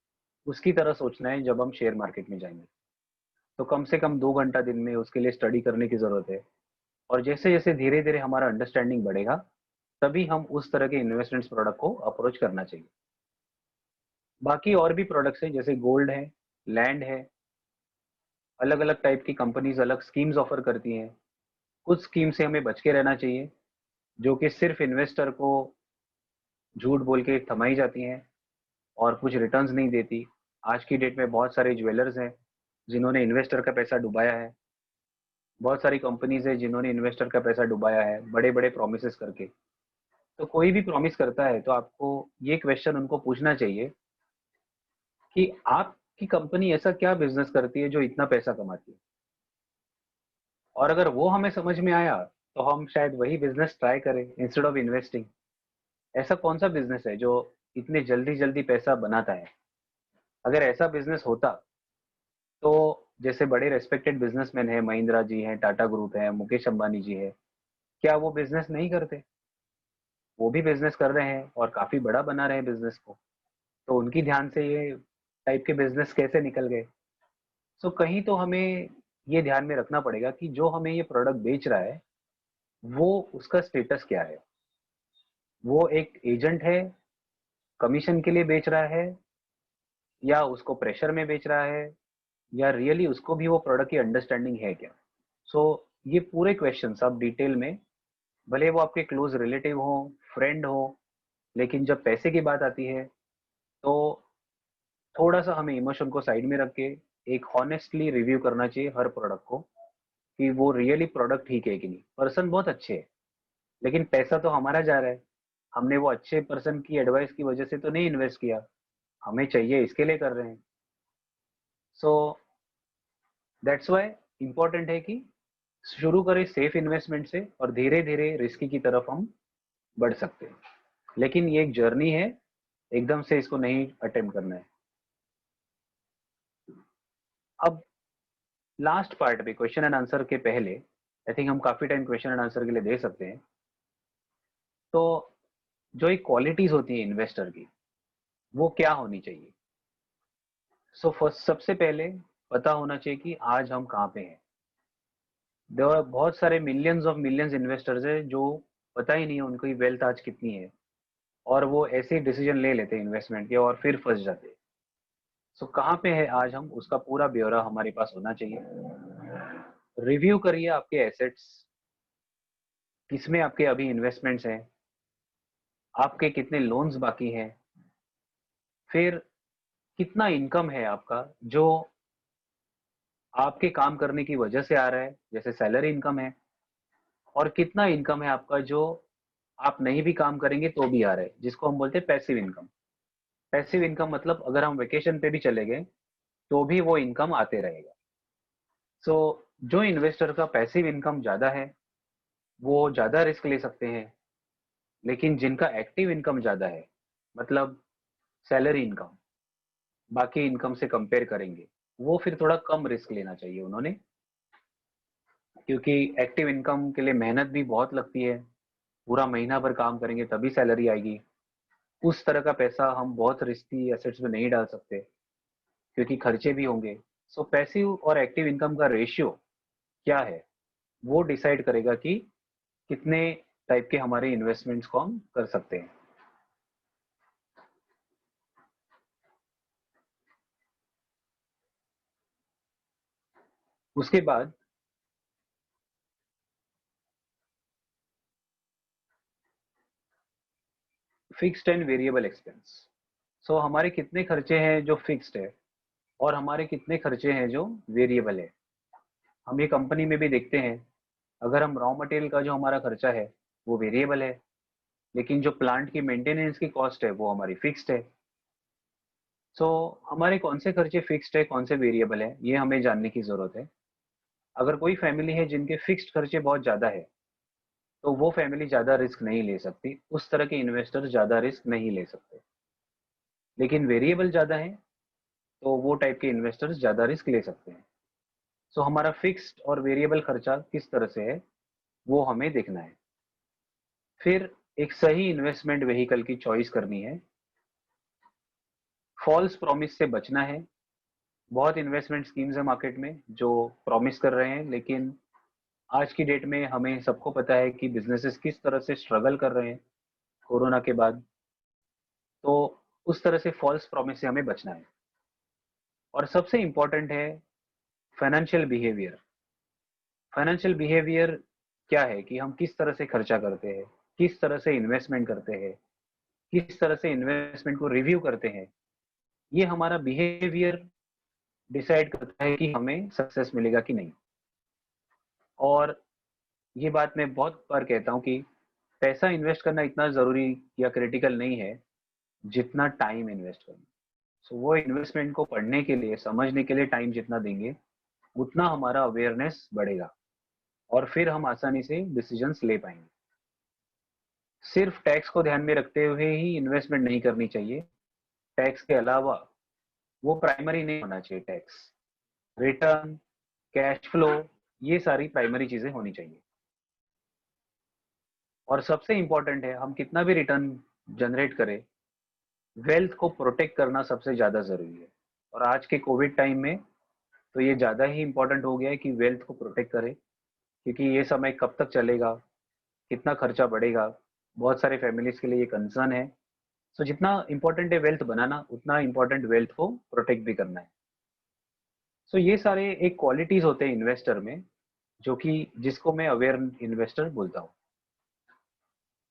उसकी तरह सोचना है जब हम शेयर मार्केट में जाएंगे। तो कम से कम 2 घंटा दिन में उसके लिए स्टडी करने की जरूरत है। और जैसे जैसे धीरे धीरे हमारा अंडरस्टैंडिंग बढ़ेगा, तभी हम उस तरह के इन्वेस्टमेंट्स प्रोडक्ट को अप्रोच करना चाहिए। बाकी और भी प्रोडक्ट्स हैं, जैसे गोल्ड है, लैंड है, अलग अलग टाइप की कंपनीज अलग स्कीम्स ऑफर करती हैं। कुछ स्कीम से हमें बच के रहना चाहिए, जो कि सिर्फ इन्वेस्टर को झूठ बोल के थमाई जाती हैं और कुछ रिटर्न्स नहीं देती। आज की डेट में बहुत सारे ज्वेलर्स हैं जिन्होंने इन्वेस्टर का पैसा डुबाया है। बहुत सारी कंपनीज है जिन्होंने इन्वेस्टर का पैसा डुबाया है बड़े बड़े प्रोमिस करके। तो कोई भी प्रॉमिस करता है तो आपको ये क्वेश्चन उनको पूछना चाहिए कि आपकी कंपनी ऐसा क्या बिजनेस करती है जो इतना पैसा कमाती है। और अगर वो हमें समझ में आया तो हम शायद वही बिजनेस ट्राई करें इंस्टेड ऑफ इन्वेस्टिंग। ऐसा कौन सा बिजनेस है जो इतने जल्दी जल्दी पैसा बनाता है? अगर ऐसा बिजनेस होता तो जैसे बड़े रेस्पेक्टेड बिजनेसमैन है, महिंद्रा जी हैं, टाटा ग्रुप है, मुकेश अंबानी जी है, क्या वो बिजनेस नहीं करते? वो भी बिजनेस कर रहे हैं और काफी बड़ा बना रहे हैं बिजनेस को। तो उनकी ध्यान से ये टाइप के बिजनेस कैसे निकल गए? सो कहीं तो हमें ये ध्यान में रखना पड़ेगा कि जो हमें ये प्रोडक्ट बेच रहा है, वो उसका स्टेटस क्या है। वो एक एजेंट है, कमीशन के लिए बेच रहा है, या उसको प्रेशर में बेच रहा है, या रियली उसको भी वो प्रोडक्ट की अंडरस्टैंडिंग है क्या? सो ये पूरे क्वेश्चंस आप डिटेल में, भले वो आपके क्लोज रिलेटिव हो, फ्रेंड हो, लेकिन जब पैसे की बात आती है तो थोड़ा सा हमें इमोशन को साइड में रख के एक हॉनेस्टली रिव्यू करना चाहिए हर प्रोडक्ट को, कि वो रियली प्रोडक्ट ठीक है कि नहीं। पर्सन बहुत अच्छे है, लेकिन पैसा तो हमारा जा रहा है। हमने वो अच्छे पर्सन की एडवाइस की वजह से तो नहीं इन्वेस्ट किया, हमें चाहिए इसके लिए कर रहे हैं। सो दैट्स वाई इंपॉर्टेंट है कि शुरू करें सेफ इन्वेस्टमेंट से और धीरे धीरे रिस्की की तरफ हम बढ़ सकते हैं। लेकिन ये एक जर्नी है, एकदम से इसको नहीं अटेम्प्ट करना है। अब लास्ट पार्ट पे क्वेश्चन एंड आंसर के पहले, आई थिंक हम काफी टाइम क्वेश्चन एंड आंसर के लिए दे सकते हैं। तो जो एक क्वालिटीज होती है इन्वेस्टर की, वो क्या होनी चाहिए? सो फर्स्ट, सबसे पहले पता होना चाहिए कि आज हम कहाँ पे हैं। बहुत सारे मिलियंस ऑफ मिलियंस इन्वेस्टर्स है जो पता ही नहीं है उनकी वेल्थ आज कितनी है, और वो ऐसे डिसीजन ले लेते हैं इन्वेस्टमेंट के और फिर फंस जाते हैं। सो कहाँ पे है आज हम, उसका पूरा ब्यौरा हमारे पास होना चाहिए। रिव्यू करिए आपके एसेट्स, किसमें आपके अभी इन्वेस्टमेंट्स हैं, आपके कितने लोन्स बाकी हैं, फिर कितना इनकम है आपका जो आपके काम करने की वजह से आ रहा है, जैसे सैलरी इनकम है, और कितना इनकम है आपका जो आप नहीं भी काम करेंगे तो भी आ रहा है, जिसको हम बोलते हैं पैसिव इनकम। पैसिव इनकम मतलब अगर हम वेकेशन पे भी चले गए तो भी वो इनकम आते रहेगा। सो जो इन्वेस्टर का पैसिव इनकम ज्यादा है वो ज्यादा रिस्क ले सकते हैं, लेकिन जिनका एक्टिव इनकम ज्यादा है, मतलब सैलरी इनकम, बाकी इनकम से कंपेयर करेंगे, वो फिर थोड़ा कम रिस्क लेना चाहिए उन्होंने, क्योंकि एक्टिव इनकम के लिए मेहनत भी बहुत लगती है। पूरा महीना भर काम करेंगे तभी सैलरी आएगी। उस तरह का पैसा हम बहुत रिस्की एसेट्स में नहीं डाल सकते, क्योंकि खर्चे भी होंगे। सो पैसिव और एक्टिव इनकम का रेशियो क्या है, वो डिसाइड करेगा कि कितने टाइप के हमारे इन्वेस्टमेंट्स को हम कर सकते हैं। उसके बाद फिक्स्ड एंड वेरिएबल एक्सपेंस। सो हमारे कितने खर्चे हैं जो फिक्स्ड है और हमारे कितने खर्चे हैं जो वेरिएबल है। हम ये कंपनी में भी देखते हैं, अगर हम रॉ मटेरियल का जो हमारा खर्चा है वो वेरिएबल है, लेकिन जो प्लांट की मेंटेनेंस की कॉस्ट है वो हमारी फिक्स्ड है। सो हमारे कौन से खर्चे फिक्स्ड है कौन से वेरिएबल है, ये हमें जानने की जरूरत है। अगर कोई फैमिली है जिनके फिक्स्ड खर्चे बहुत ज्यादा है, तो वो फैमिली ज्यादा रिस्क नहीं ले सकती, उस तरह के इन्वेस्टर ज्यादा रिस्क नहीं ले सकते। लेकिन वेरिएबल ज्यादा है तो वो टाइप के इन्वेस्टर्स ज्यादा रिस्क ले सकते हैं। सो हमारा फिक्स्ड और वेरिएबल खर्चा किस तरह से है वो हमें देखना है। फिर एक सही इन्वेस्टमेंट व्हीकल की चॉइस करनी है। फॉल्स प्रॉमिस से बचना है। बहुत इन्वेस्टमेंट स्कीम्स है मार्केट में जो प्रॉमिस कर रहे हैं, लेकिन आज की डेट में हमें सबको पता है कि बिजनेसेस किस तरह से स्ट्रगल कर रहे हैं कोरोना के बाद। तो उस तरह से फॉल्स प्रॉमिस से हमें बचना है। और सबसे इंपॉर्टेंट है फाइनेंशियल बिहेवियर। फाइनेंशियल बिहेवियर क्या है कि हम किस तरह से खर्चा करते हैं, किस तरह से इन्वेस्टमेंट करते हैं, किस तरह से इन्वेस्टमेंट को रिव्यू करते हैं। ये हमारा बिहेवियर डिसाइड करता है कि हमें सक्सेस मिलेगा कि नहीं। और ये बात मैं बहुत बार कहता हूँ कि पैसा इन्वेस्ट करना इतना जरूरी या क्रिटिकल नहीं है जितना टाइम इन्वेस्ट करना। सो वो इन्वेस्टमेंट को पढ़ने के लिए, समझने के लिए टाइम जितना देंगे, उतना हमारा अवेयरनेस बढ़ेगा और फिर हम आसानी से डिसीजंस ले पाएंगे। सिर्फ टैक्स को ध्यान में रखते हुए ही इन्वेस्टमेंट नहीं करनी चाहिए। टैक्स के अलावा वो प्राइमरी नहीं होना चाहिए। टैक्स, रिटर्न, कैश फ्लो, ये सारी प्राइमरी चीजें होनी चाहिए। और सबसे इंपॉर्टेंट है, हम कितना भी रिटर्न जनरेट करें, वेल्थ को प्रोटेक्ट करना सबसे ज्यादा जरूरी है। और आज के कोविड टाइम में तो ये ज्यादा ही इंपॉर्टेंट हो गया है कि वेल्थ को प्रोटेक्ट करें, क्योंकि ये समय कब तक चलेगा, कितना खर्चा बढ़ेगा, बहुत सारे फैमिलीज के लिए ये कंसर्न है। सो जितना इंपॉर्टेंट है वेल्थ बनाना, उतना इंपॉर्टेंट वेल्थ को प्रोटेक्ट भी करना है। सो ये सारे एक क्वालिटीज होते हैं इन्वेस्टर में, जो कि जिसको मैं अवेयर इन्वेस्टर बोलता हूँ।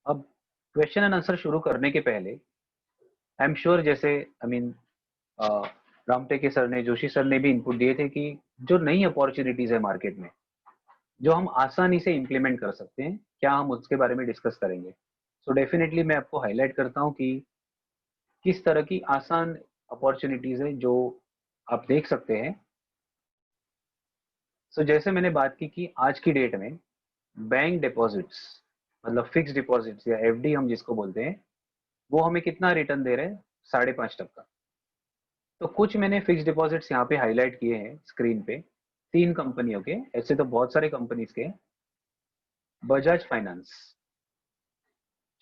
अब क्वेश्चन एंड आंसर शुरू करने के पहले आई एम श्योर, जैसे आई मीन रामटेके सर ने, जोशी सर ने भी इनपुट दिए थे कि जो नई अपॉर्चुनिटीज है मार्केट में जो हम आसानी से इम्प्लीमेंट कर सकते हैं, क्या हम उसके बारे में डिस्कस करेंगे। सो डेफिनेटली मैं आपको हाईलाइट करता हूँ कि किस तरह की आसान अपॉर्चुनिटीज है जो आप देख सकते हैं। सो जैसे मैंने बात की कि आज की डेट में बैंक डिपॉजिट्स, मतलब फिक्स डिपॉजिट्स या एफडी हम जिसको बोलते हैं, वो हमें कितना रिटर्न दे रहे हैं, 5.5%। तो कुछ मैंने फिक्स डिपॉजिट्स यहाँ पे हाईलाइट किए हैं स्क्रीन पे, 3 कंपनियों के, ऐसे तो बहुत सारे कंपनीज के। Bajaj finance,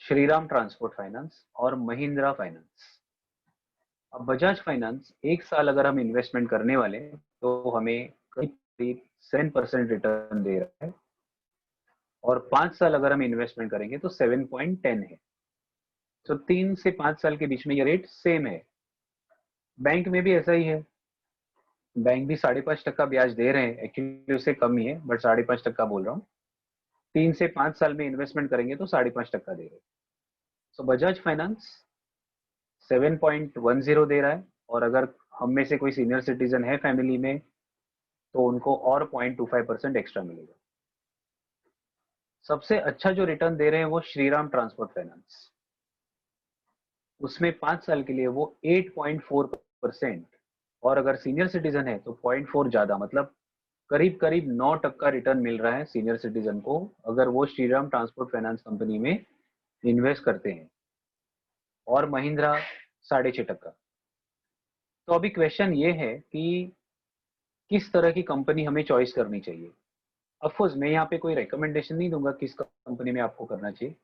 Shriram transport finance और महिंद्रा फाइनेंस। अब बजाज फाइनेंस 1 साल अगर हम इन्वेस्टमेंट करने वाले हैं, तो हमें करीब 7% रिटर्न दे रहा है, और 5 साल अगर हम इन्वेस्टमेंट करेंगे तो 7.10 है। तो 3 से 5 साल के बीच में ये रेट सेम है। बैंक में भी ऐसा ही है, बैंक भी 5.5% ब्याज दे रहे हैं, एक्चुअली उससे कम ही है बट 5.5% बोल रहा हूँ। 3 से 5 साल में इन्वेस्टमेंट करेंगे तो 5.5% दे रहे हैं। सो बजाज फाइनेंस 7.10 दे रहा है, और अगर हम में से कोई सीनियर सिटीजन है फैमिली में तो उनको और 0.25% एक्स्ट्रा मिलेगा। सबसे अच्छा जो रिटर्न दे रहे हैं वो श्रीराम ट्रांसपोर्ट फाइनेंस, उसमें 5 साल के लिए वो 8.4%, और अगर सीनियर सिटीजन है तो 0.4 ज्यादा, मतलब करीब करीब 9% रिटर्न मिल रहा है सीनियर सिटीजन को अगर वो श्रीराम ट्रांसपोर्ट फाइनेंस कंपनी में इन्वेस्ट करते हैं, और महिंद्रा 6.5%। तो अभी क्वेश्चन ये है कि किस तरह की कंपनी हमें चॉइस करनी चाहिए। ऑफकोर्स मैं यहाँ पे कोई रिकमेंडेशन नहीं दूंगा किस कंपनी में आपको करना चाहिए,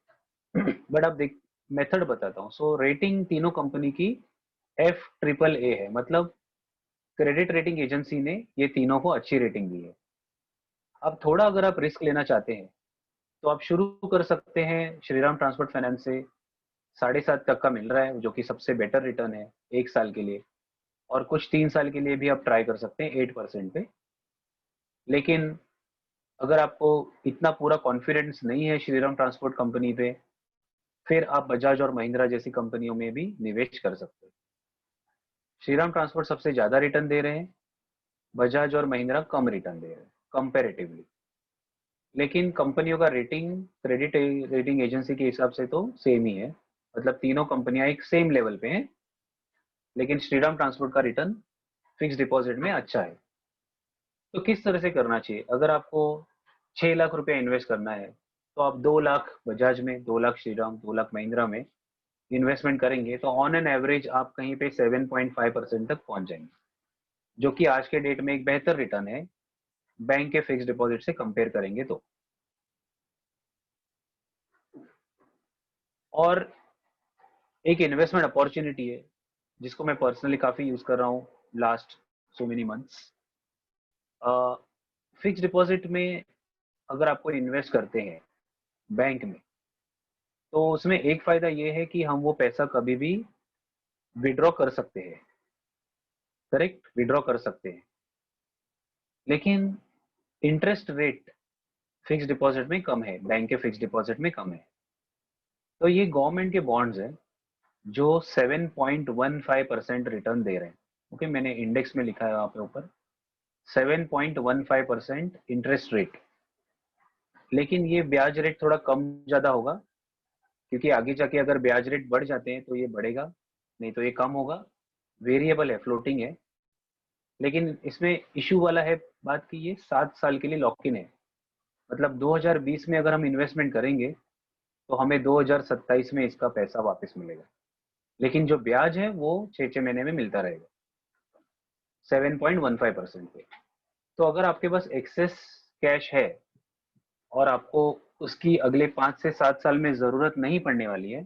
बट आप देख, मेथड बताता हूँ। सो रेटिंग तीनों कंपनी की FAAA है, मतलब क्रेडिट रेटिंग एजेंसी ने ये तीनों को अच्छी रेटिंग दी है। अब थोड़ा अगर आप रिस्क लेना चाहते हैं तो आप शुरू कर सकते हैं श्रीराम ट्रांसपोर्ट फाइनेंस से। 7.5 तक मिल रहा है जो कि सबसे बेटर रिटर्न है 1 साल के लिए, और कुछ 3 साल के लिए भी आप ट्राई कर सकते हैं 8% पे। लेकिन अगर आपको इतना पूरा कॉन्फिडेंस नहीं है श्रीराम ट्रांसपोर्ट कंपनी पे, फिर आप बजाज और महिंद्रा जैसी कंपनियों में भी निवेश कर सकते हैं। श्रीराम ट्रांसपोर्ट सबसे ज्यादा रिटर्न दे रहे हैं, बजाज और महिंद्रा कम रिटर्न दे रहे हैं कंपेरेटिवली। लेकिन कंपनियों का रेटिंग क्रेडिट रेटिंग एजेंसी के हिसाब से तो सेम ही है, मतलब तीनों कंपनियां एक सेम लेवल पे हैं। लेकिन श्रीराम ट्रांसपोर्ट का रिटर्न फिक्स डिपॉजिट में अच्छा है। तो किस तरह से करना चाहिए, अगर आपको 6 लाख रुपया इन्वेस्ट करना है तो आप 2 लाख बजाज में, 2 लाख श्रीराम, 2 लाख महिंद्रा में इन्वेस्टमेंट करेंगे तो ऑन एन एवरेज आप कहीं पे 7.5% तक पहुंच जाएंगे, जो कि आज के डेट में एक बेहतर रिटर्न है बैंक के फिक्स डिपॉजिट से कंपेयर करेंगे तो। और एक इन्वेस्टमेंट अपॉर्चुनिटी है जिसको मैं पर्सनली काफी यूज कर रहा हूँ last so many months. Fix deposit में अगर आपको इन्वेस्ट करते हैं बैंक में, तो उसमें एक फायदा ये है कि हम वो पैसा कभी भी विड्रॉ कर सकते हैं, करेक्ट, विड्रॉ कर सकते हैं। लेकिन इंटरेस्ट रेट फिक्स डिपॉजिट में कम है, बैंक के फिक्स डिपॉजिट में कम है। तो ये गवर्नमेंट के बॉन्ड्स हैं जो 7.15% रिटर्न दे रहे हैं। ओके, मैंने इंडेक्स में लिखा है वहां पे ऊपर 7.15% इंटरेस्ट रेट। लेकिन ये ब्याज रेट थोड़ा कम ज्यादा होगा, क्योंकि आगे जाके अगर ब्याज रेट बढ़ जाते हैं तो ये बढ़ेगा, नहीं तो ये कम होगा। वेरिएबल है, फ्लोटिंग है। लेकिन इसमें इशू वाला है बात कि ये 7 साल के लिए लॉक इन है, मतलब 2020 में अगर हम इन्वेस्टमेंट करेंगे तो हमें 2027 में इसका पैसा वापस मिलेगा। लेकिन जो ब्याज है वो 6 महीने में मिलता रहेगा 7.15% पे। तो अगर आपके पास एक्सेस कैश है और आपको उसकी अगले 5 से 7 साल में जरूरत नहीं पड़ने वाली है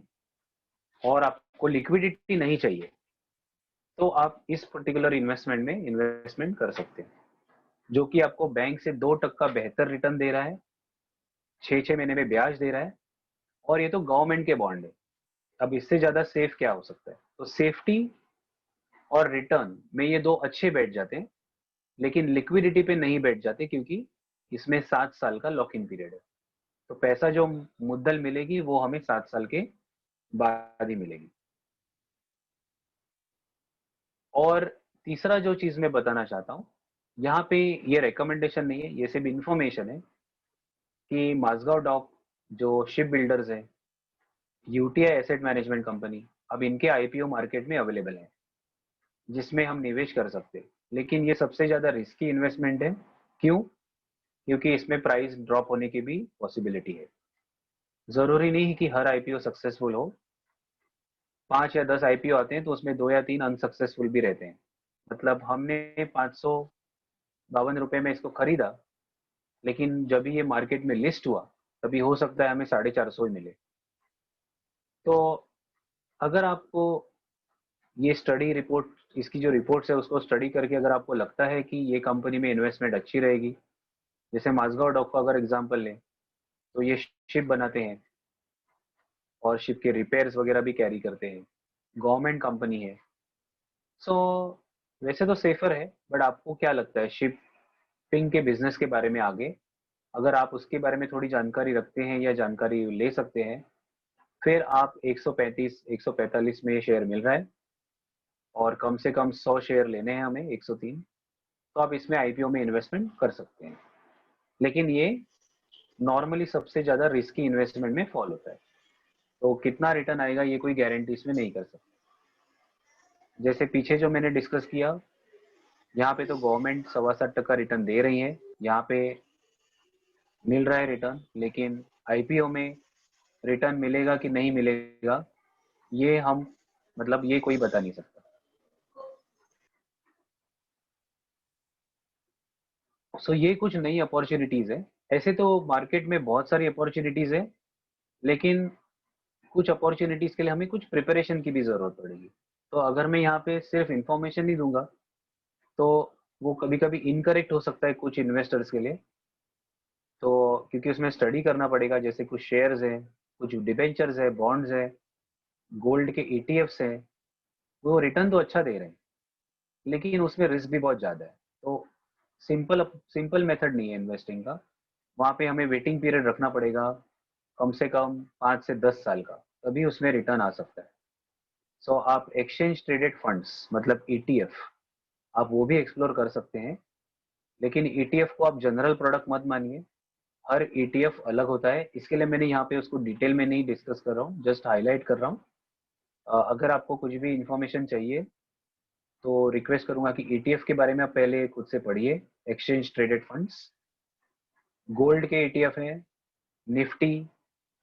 और आपको लिक्विडिटी नहीं चाहिए, तो आप इस पर्टिकुलर इन्वेस्टमेंट में इन्वेस्टमेंट कर सकते हैं, जो कि आपको बैंक से 2% बेहतर रिटर्न दे रहा है, 6 महीने में ब्याज दे रहा है, और ये तो गवर्नमेंट के बॉन्ड है। अब इससे ज्यादा सेफ क्या हो सकता है। तो सेफ्टी और रिटर्न में ये दो अच्छे बैठ जाते हैं, लेकिन लिक्विडिटी पे नहीं बैठ जाते, क्योंकि इसमें 7 साल का लॉक इन पीरियड है। तो पैसा जो मुद्दल मिलेगी वो हमें 7 साल के बाद ही मिलेगी। और तीसरा जो चीज मैं बताना चाहता हूँ, यहाँ पे ये रिकमेंडेशन नहीं है, ये सिर्फ इंफॉर्मेशन है कि माझगांव डॉक जो शिप बिल्डर्स है, यूटीआई एसेट मैनेजमेंट कंपनी, अब इनके आईपीओ मार्केट में अवेलेबल है जिसमें हम निवेश कर सकते हैं। लेकिन ये सबसे ज्यादा रिस्की इन्वेस्टमेंट है। क्यों? क्योंकि इसमें प्राइस ड्रॉप होने की भी पॉसिबिलिटी है। जरूरी नहीं है कि हर आईपीओ सक्सेसफुल हो। 5 या 10 आईपीओ आते हैं तो उसमें 2 या 3 अनसक्सेसफुल भी रहते हैं। मतलब हमने 552 रुपए में इसको खरीदा, लेकिन जब ये मार्केट में लिस्ट हुआ तभी हो सकता है हमें 450 ही मिले। तो अगर आपको ये स्टडी रिपोर्ट, इसकी जो रिपोर्ट्स है उसको स्टडी करके अगर आपको लगता है कि ये कंपनी में इन्वेस्टमेंट अच्छी रहेगी, जैसे माझगांव डॉक का अगर एग्जांपल लें तो ये शिप बनाते हैं और शिप के रिपेयर्स वगैरह भी कैरी करते हैं, गवर्नमेंट कंपनी है। सो वैसे तो सेफर है, बट आपको क्या लगता है शिपिंग के बिजनेस के बारे में आगे, अगर आप उसके बारे में थोड़ी जानकारी रखते हैं या जानकारी ले सकते हैं, फिर आप 135 145 में ये शेयर मिल रहा है और कम से कम 100 शेयर लेने हैं हमें 103, तो आप इसमें आईपीओ में इन्वेस्टमेंट कर सकते हैं। लेकिन ये नॉर्मली सबसे ज्यादा रिस्की इन्वेस्टमेंट में फॉल होता है। तो कितना रिटर्न आएगा ये कोई गारंटी इसमें नहीं कर सकता। जैसे पीछे जो मैंने डिस्कस किया, यहाँ पे तो गवर्नमेंट 7.25% रिटर्न दे रही है, यहाँ पे मिल रहा है रिटर्न, लेकिन आईपीओ में रिटर्न मिलेगा कि नहीं मिलेगा ये हम मतलब ये कोई बता नहीं सकता। सो ये कुछ नई अपॉर्चुनिटीज है। ऐसे तो मार्केट में बहुत सारी अपॉर्चुनिटीज है, लेकिन कुछ अपॉर्चुनिटीज के लिए हमें कुछ प्रिपरेशन की भी जरूरत पड़ेगी। तो अगर मैं यहाँ पे सिर्फ इंफॉर्मेशन ही दूंगा तो वो कभी कभी इनकरेक्ट हो सकता है कुछ इन्वेस्टर्स के लिए। तो क्योंकि उसमें स्टडी करना पड़ेगा, जैसे कुछ शेयर्स है, कुछ डिबेंचर्स है, बॉन्ड्स है, गोल्ड के ईटीएफ्स है, वो रिटर्न तो अच्छा दे रहे हैं लेकिन उसमें रिस्क भी बहुत ज्यादा है। तो सिंपल सिंपल मेथड नहीं है इन्वेस्टिंग का। वहाँ पे हमें वेटिंग पीरियड रखना पड़ेगा कम से कम 5 से 10 साल का, तभी उसमें रिटर्न आ सकता है। सो आप एक्सचेंज ट्रेडेड फंड्स मतलब ईटीएफ आप वो भी एक्सप्लोर कर सकते हैं, लेकिन ईटीएफ को आप जनरल प्रोडक्ट मत मानिए। हर ईटीएफ अलग होता है, इसके लिए मैंने यहाँ पे उसको डिटेल में नहीं डिस्कस कर रहा हूँ, जस्ट हाईलाइट कर रहा हूँ। अगर आपको कुछ भी इंफॉर्मेशन चाहिए तो रिक्वेस्ट करूंगा कि ईटीएफ के बारे में आप पहले खुद से पढ़िए। एक्सचेंज ट्रेडेड फंड्स, गोल्ड के ईटीएफ हैं, निफ्टी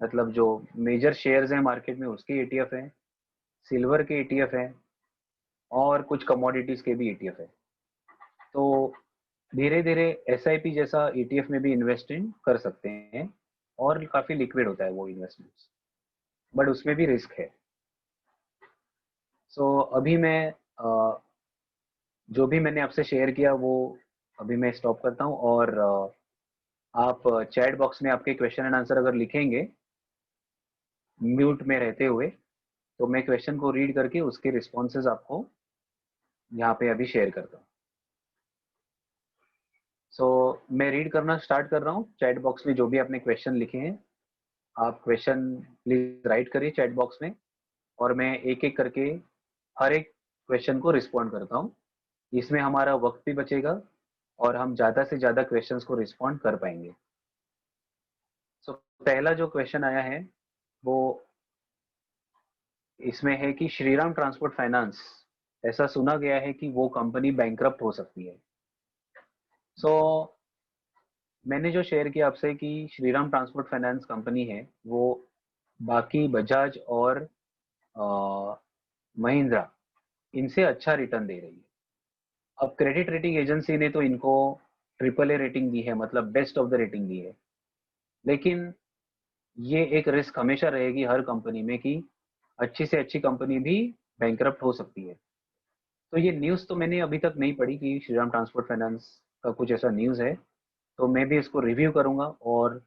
मतलब जो मेजर शेयर्स हैं मार्केट में उसके ईटीएफ हैं, सिल्वर के ईटीएफ हैं, और कुछ कमोडिटीज के भी ईटीएफ है। तो धीरे धीरे एसआईपी जैसा ईटीएफ में भी इन्वेस्टिंग कर सकते हैं और काफी लिक्विड होता है वो इन्वेस्टमेंट्स, बट उसमें भी रिस्क है। सो अभी मैं जो भी मैंने आपसे शेयर किया वो अभी मैं स्टॉप करता हूँ, और आप चैट बॉक्स में आपके क्वेश्चन एंड आंसर अगर लिखेंगे म्यूट में रहते हुए तो मैं क्वेश्चन को रीड करके उसके रिस्पॉन्सेज आपको यहाँ पे अभी शेयर करता हूँ। सो मैं रीड करना स्टार्ट कर रहा हूँ। चैट बॉक्स में जो भी आपने क्वेश्चन लिखे हैं आप क्वेश्चन प्लीज राइट करिए चैट बॉक्स में, और मैं एक एक करके हर एक क्वेश्चन को रिस्पॉन्ड करता हूँ। इसमें हमारा वक्त भी बचेगा और हम ज़्यादा से ज़्यादा क्वेश्चंस को रिस्पॉन्ड कर पाएंगे। सो पहला जो क्वेश्चन आया है वो इसमें है कि श्रीराम ट्रांसपोर्ट फाइनेंस, ऐसा सुना गया है कि वो कंपनी बैंकरप्ट हो सकती है। सो मैंने जो शेयर किया आपसे कि श्रीराम ट्रांसपोर्ट फाइनेंस कंपनी है वो बाकी बजाज और महिंद्रा इनसे अच्छा रिटर्न दे रही है। अब क्रेडिट रेटिंग एजेंसी ने तो इनको AAA रेटिंग दी है, मतलब बेस्ट ऑफ द रेटिंग दी है, लेकिन ये एक रिस्क हमेशा रहेगी हर कंपनी में कि अच्छी से अच्छी कंपनी भी बैंकरप्ट हो सकती है। तो ये न्यूज़ तो मैंने अभी तक नहीं पढ़ी कि श्रीराम ट्रांसपोर्ट फाइनेंस का कुछ ऐसा न्यूज़ है, तो मैं भी इसको रिव्यू करूंगा। और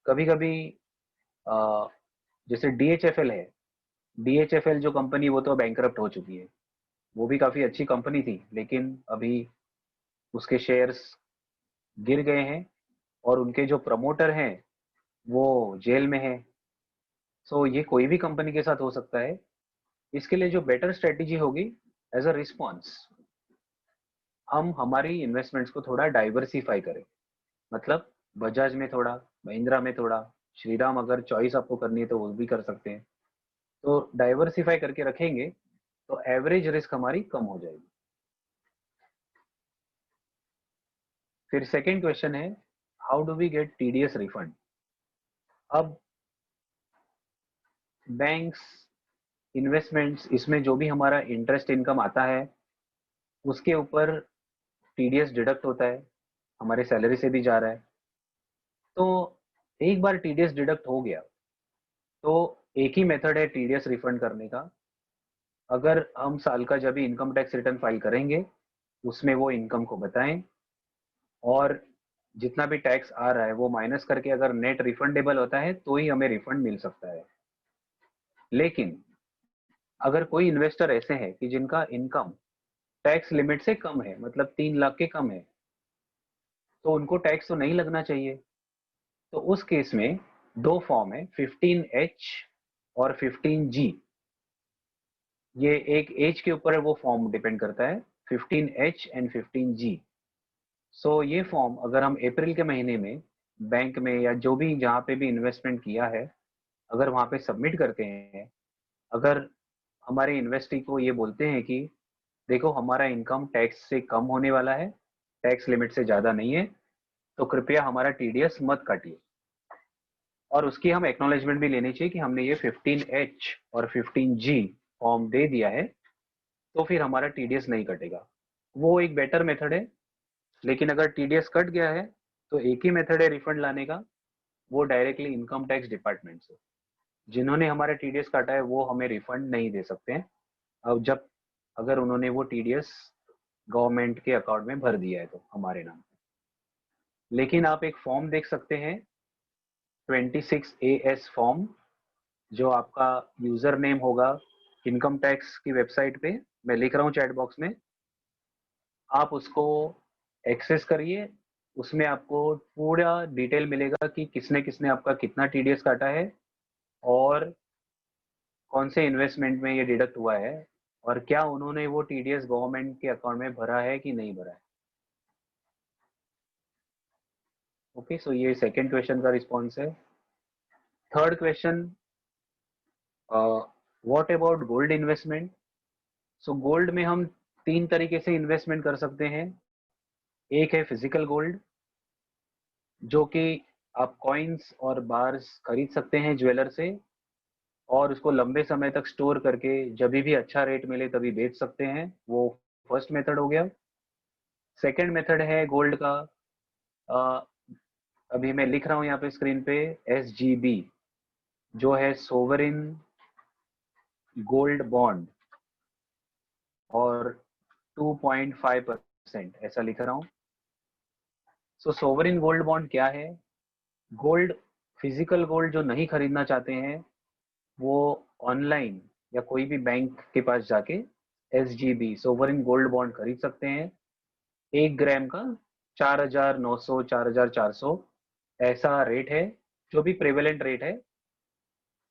कभी कभी जैसे DHFL है, DHFL जो कंपनी वो तो बैंकरप्ट हो चुकी है, वो भी काफ़ी अच्छी कंपनी थी लेकिन अभी उसके शेयर्स गिर गए हैं और उनके जो प्रमोटर हैं वो जेल में है। सो ये कोई भी कंपनी के साथ हो सकता है। इसके लिए जो बेटर स्ट्रेटेजी होगी एज अ रिस्पॉन्स, हम हमारी इन्वेस्टमेंट्स को थोड़ा डाइवर्सिफाई करें। मतलब बजाज में थोड़ा, महिंद्रा में थोड़ा, श्रीराम अगर चॉइस आपको करनी है तो वो भी कर सकते हैं। तो डाइवर्सिफाई करके रखेंगे तो एवरेज रिस्क हमारी कम हो जाएगी। फिर सेकंड क्वेश्चन है how do we get TDS refund. अब बैंक्स, इन्वेस्टमेंट्स, इसमें जो भी हमारा इंटरेस्ट इनकम आता है उसके ऊपर TDS डिडक्ट होता है, हमारे सैलरी से भी जा रहा है। तो एक बार TDS डिडक्ट हो गया तो एक ही मेथड है TDS रिफंड करने का। अगर हम साल का जब भी इनकम टैक्स रिटर्न फाइल करेंगे उसमें वो इनकम को बताएं, और जितना भी टैक्स आ रहा है वो माइनस करके अगर नेट रिफंडेबल होता है तो ही हमें रिफंड मिल सकता है। लेकिन अगर कोई इन्वेस्टर ऐसे है कि जिनका इनकम टैक्स लिमिट से कम है, मतलब 3 लाख के कम है, तो उनको टैक्स तो नहीं लगना चाहिए। तो उस केस में दो फॉर्म है, 15H और 15G। ये एक एज के ऊपर है, वो फॉर्म डिपेंड करता है, 15H एंड 15G। सो ये फॉर्म अगर हम अप्रैल के महीने में बैंक में या जो भी जहाँ पे भी इन्वेस्टमेंट किया है, अगर वहाँ पे सबमिट करते हैं, अगर हमारे इन्वेस्टी को ये बोलते हैं कि देखो हमारा इनकम टैक्स से कम होने वाला है, टैक्स लिमिट से ज़्यादा नहीं है, तो कृपया हमारा टीडीएस मत काटिए। और उसकी हम एक्नॉलेजमेंट भी लेनी चाहिए कि हमने ये 15H और 15G फॉर्म दे दिया है, तो फिर हमारा टीडीएस नहीं कटेगा। वो एक बेटर मेथड है। लेकिन अगर टीडीएस कट गया है तो एक ही मेथड है रिफंड लाने का, वो डायरेक्टली इनकम टैक्स डिपार्टमेंट से। जिन्होंने हमारा टीडीएस काटा है वो हमें रिफंड नहीं दे सकते हैं, अब जब अगर उन्होंने वो टीडीएस गवर्नमेंट के अकाउंट में भर दिया है तो हमारे नाम पे। लेकिन आप एक फॉर्म देख सकते हैं 26AS फॉर्म, जो आपका यूजर नेम होगा इनकम टैक्स की वेबसाइट पे, मैं लिख रहा हूँ चैट बॉक्स में, आप उसको एक्सेस करिए। उसमें आपको पूरा डिटेल मिलेगा कि किसने किसने आपका कितना टीडीएस काटा है और कौन से इन्वेस्टमेंट में ये डिडक्ट हुआ है, और क्या उन्होंने वो टीडीएस गवर्नमेंट के अकाउंट में भरा है कि नहीं भरा है। ओके, सो ये सेकंड क्वेश्चन का रिस्पॉन्स है। Third question, what about gold investment. So gold में हम तीन तरीके से इन्वेस्टमेंट कर सकते हैं। एक है फिजिकल गोल्ड, जो कि आप कॉइन्स और बार्स खरीद सकते हैं ज्वेलर से और उसको लंबे समय तक स्टोर करके जब भी अच्छा रेट मिले तभी बेच सकते हैं, वो फर्स्ट मेथड हो गया। सेकंड मेथड है गोल्ड का, अ, अभी मैं लिख रहा हूँ यहाँ पे स्क्रीन पे, SGB, जो है सोवरिन गोल्ड बॉन्ड, और 2.5% ऐसा लिख रहा हूँ। सो सोवरिन गोल्ड बॉन्ड क्या है? गोल्ड, फिजिकल गोल्ड जो नहीं खरीदना चाहते हैं वो ऑनलाइन या कोई भी बैंक के पास जाके SGB सोवरिन गोल्ड बॉन्ड खरीद सकते हैं। 1 ग्राम का 4,900 4,400 ऐसा रेट है, जो भी प्रेवेलेंट रेट है,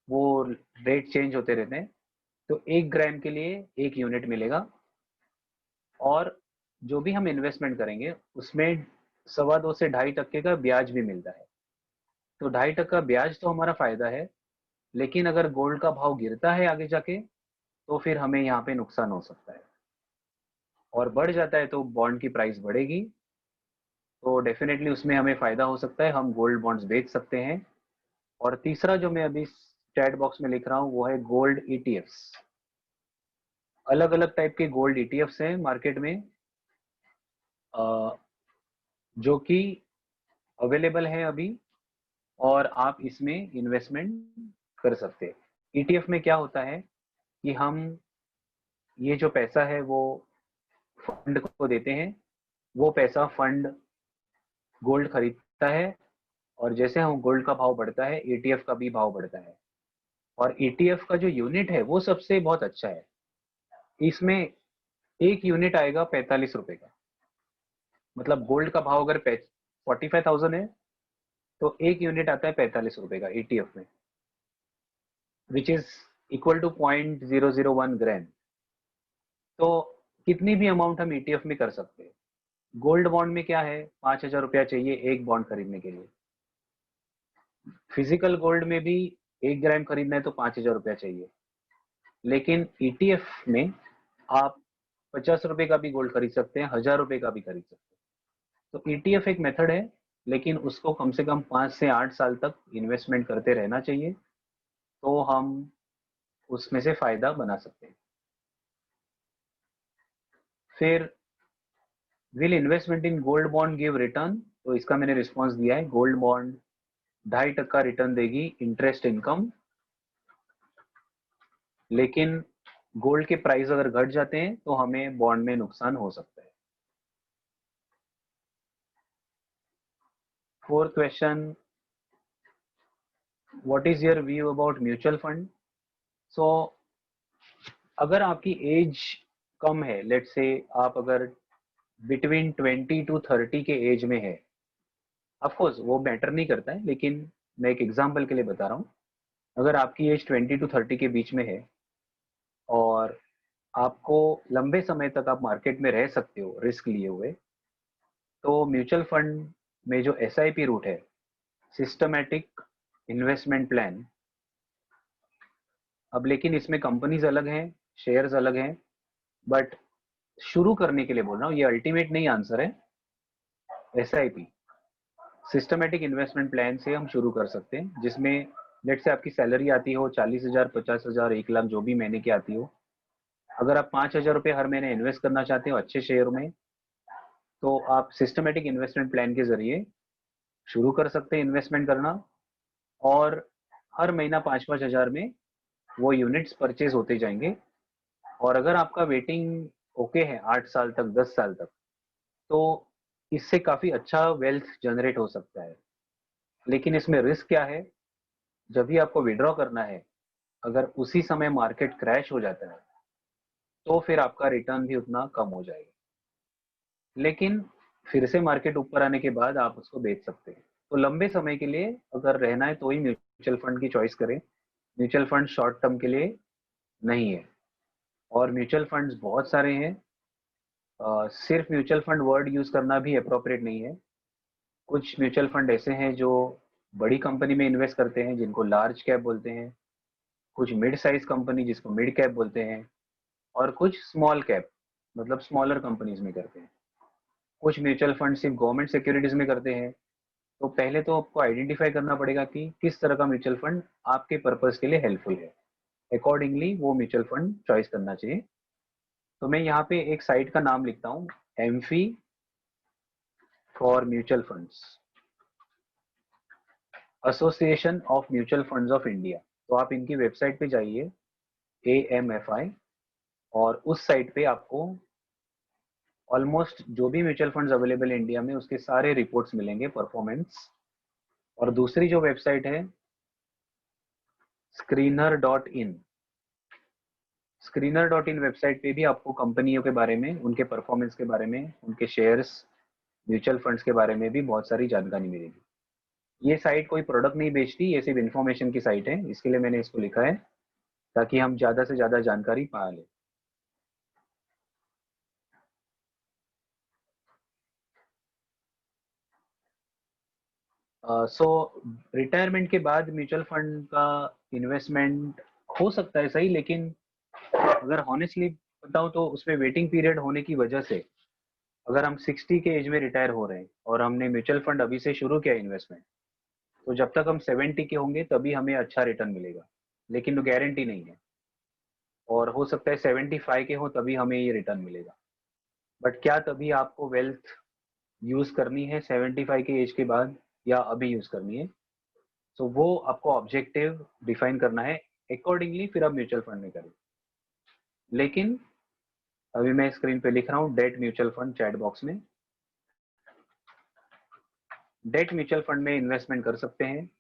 वो रेट चेंज होते रहते हैं। तो 1 ग्राम के लिए 1 यूनिट मिलेगा, और जो भी हम इन्वेस्टमेंट करेंगे उसमें 2.25 से 2.5% का ब्याज भी मिलता है। तो 2.5% ब्याज तो हमारा फायदा है, लेकिन अगर गोल्ड का भाव गिरता है आगे जाके तो फिर हमें यहाँ पे नुकसान हो सकता है, और बढ़ जाता है तो बॉन्ड की प्राइस बढ़ेगी, तो डेफिनेटली उसमें हमें फायदा हो सकता है, हम गोल्ड बॉन्ड्स बेच सकते हैं। और तीसरा जो मैं अभी चैट बॉक्स में लिख रहा हूँ वो है गोल्ड ETFs। अलग अलग टाइप के गोल्ड ETFs हैं मार्केट में, जो कि अवेलेबल है अभी, और आप इसमें इन्वेस्टमेंट कर सकते हैं। ETF में क्या होता है कि हम ये जो पैसा है वो फंड को देते हैं, वो पैसा फंड गोल्ड खरीदता है, और जैसे हम गोल्ड का भाव बढ़ता है ETF का भी भाव बढ़ता है। और ETF का जो यूनिट है वो सबसे बहुत अच्छा है, इसमें 1 यूनिट आएगा 45 रुपए का। मतलब गोल्ड का भाव अगर 45,000 है तो 1 यूनिट आता है 45 रुपए का ETF में, विच इज इक्वल टू 0.001 ग्राम। तो कितनी भी अमाउंट हम ETF में कर सकते हैं। गोल्ड बॉन्ड में क्या है, 5,000 रुपया चाहिए एक बॉन्ड खरीदने के लिए। फिजिकल गोल्ड में भी 1 ग्राम खरीदना है तो 5,000 रुपया चाहिए, लेकिन ETF में आप 50 रुपए का भी गोल्ड खरीद सकते हैं, 1,000 रुपए का भी खरीद सकते हैं। तो ETF एक मेथड है, लेकिन उसको कम से कम 5 से 8 साल तक इन्वेस्टमेंट करते रहना चाहिए, तो हम उसमें से फायदा बना सकते हैं। फिर will investment in gold bond give return, तो इसका मैंने रिस्पॉन्स दिया है, गोल्ड बॉन्ड 2.5% रिटर्न देगी इंटरेस्ट इनकम, लेकिन गोल्ड के प्राइस अगर घट जाते हैं तो हमें बॉन्ड में नुकसान हो सकता है। Fourth question, what is your view about mutual fund. So अगर आपकी एज कम है, लेट से आप अगर बिटवीन 20 to 30 के एज में है, ऑफ कोर्स वो मैटर नहीं करता है, लेकिन मैं एक एग्जांपल के लिए बता रहा हूँ, अगर आपकी एज 20 to 30 के बीच में है और आपको लंबे समय तक आप मार्केट में रह सकते हो रिस्क लिए हुए, तो म्यूचुअल फंड में जो SIP रूट है सिस्टमैटिक इन्वेस्टमेंट प्लान। अब लेकिन इसमें कंपनीज अलग हैं, शेयर्स अलग हैं, बट शुरू करने के लिए बोल रहा हूँ, ये अल्टीमेट नहीं आंसर है। SIP सिस्टमैटिक इन्वेस्टमेंट प्लान से हम शुरू कर सकते हैं, जिसमें लेट से आपकी सैलरी आती हो 40,000, 50,000, 1 लाख, जो भी महीने की आती हो। अगर आप 5,000 रुपये हर महीने इन्वेस्ट करना चाहते हो अच्छे शेयर में, तो आप सिस्टमैटिक इन्वेस्टमेंट प्लान के जरिए शुरू कर सकते हैं इन्वेस्टमेंट करना, और हर महीना 5-5 हज़ार में वो यूनिट्स परचेज होते जाएंगे। और अगर आपका वेटिंग ओके है 8 साल तक, 10 साल तक, तो इससे काफी अच्छा वेल्थ जनरेट हो सकता है। लेकिन इसमें रिस्क क्या है? जब भी आपको विड्रॉ करना है, अगर उसी समय मार्केट क्रैश हो जाता है, तो फिर आपका रिटर्न भी उतना कम हो जाएगा। लेकिन फिर से मार्केट ऊपर आने के बाद आप उसको बेच सकते हैं। तो लंबे समय के लिए अगर रहना है तो ही म्यूचुअल फंड की चॉइस करें। म्यूचुअल फंड शॉर्ट टर्म के लिए नहीं है। और म्यूचुअल फंड्स बहुत सारे हैं। सिर्फ म्यूचुअल फंड वर्ड यूज करना भी अप्रोप्रिएट नहीं है। कुछ म्यूचुअल फंड ऐसे हैं जो बड़ी कंपनी में इन्वेस्ट करते हैं, जिनको लार्ज कैप बोलते हैं। कुछ मिड साइज कंपनी, जिसको मिड कैप बोलते हैं। और कुछ स्मॉल कैप, मतलब स्मॉलर कंपनीज में करते हैं। कुछ म्यूचुअल फंड सिर्फ गवर्नमेंट सिक्योरिटीज में करते हैं। तो पहले तो आपको आइडेंटिफाई करना पड़ेगा कि किस तरह का म्यूचुअल फंड आपके पर्पज के लिए हेल्पफुल है। अकॉर्डिंगली वो म्यूचुअल फंड चॉइस करना चाहिए। तो मैं यहाँ पे एक साइट का नाम लिखता हूँ, amphi for mutual funds, association of mutual funds of India. तो आप इनकी वेबसाइट पे जाइए, AMFI, और उस साइट पे आपको ऑलमोस्ट जो भी म्यूचुअल फंड्स अवेलेबल है इंडिया में, उसके सारे रिपोर्ट्स मिलेंगे, परफॉर्मेंस। और दूसरी जो वेबसाइट है, screener.in। screener.in वेबसाइट पे भी आपको कंपनियों के बारे में, उनके परफॉर्मेंस के बारे में, उनके शेयर्स, म्यूचुअल फंड्स के बारे में भी बहुत सारी जानकारी मिलेगी। ये साइट कोई प्रोडक्ट नहीं बेचती, ये सिर्फ इन्फॉर्मेशन की साइट है, इसके लिए मैंने इसको लिखा है, ताकि हम ज़्यादा से ज़्यादा जानकारी पा लें। सो रिटायरमेंट के बाद म्यूचुअल फंड का इन्वेस्टमेंट हो सकता है सही, लेकिन अगर हॉनेस्टली बताऊं तो उसमें वेटिंग पीरियड होने की वजह से, अगर हम 60 के एज में रिटायर हो रहे हैं और हमने म्यूचुअल फंड अभी से शुरू किया इन्वेस्टमेंट, तो जब तक हम 70 के होंगे तभी हमें अच्छा रिटर्न मिलेगा, लेकिन वो गारंटी नहीं है। और हो सकता है 75 के हो तभी हमें ये रिटर्न मिलेगा। बट क्या तभी आपको वेल्थ यूज करनी है 75 के एज के बाद, या अभी यूज करनी है? तो वो आपको ऑब्जेक्टिव डिफाइन करना है, अकॉर्डिंगली फिर आप म्यूचुअल फंड में करें। लेकिन अभी मैं स्क्रीन पे लिख रहा हूँ debt mutual fund chat box में। डेट म्यूचुअल फंड में इन्वेस्टमेंट कर सकते हैं,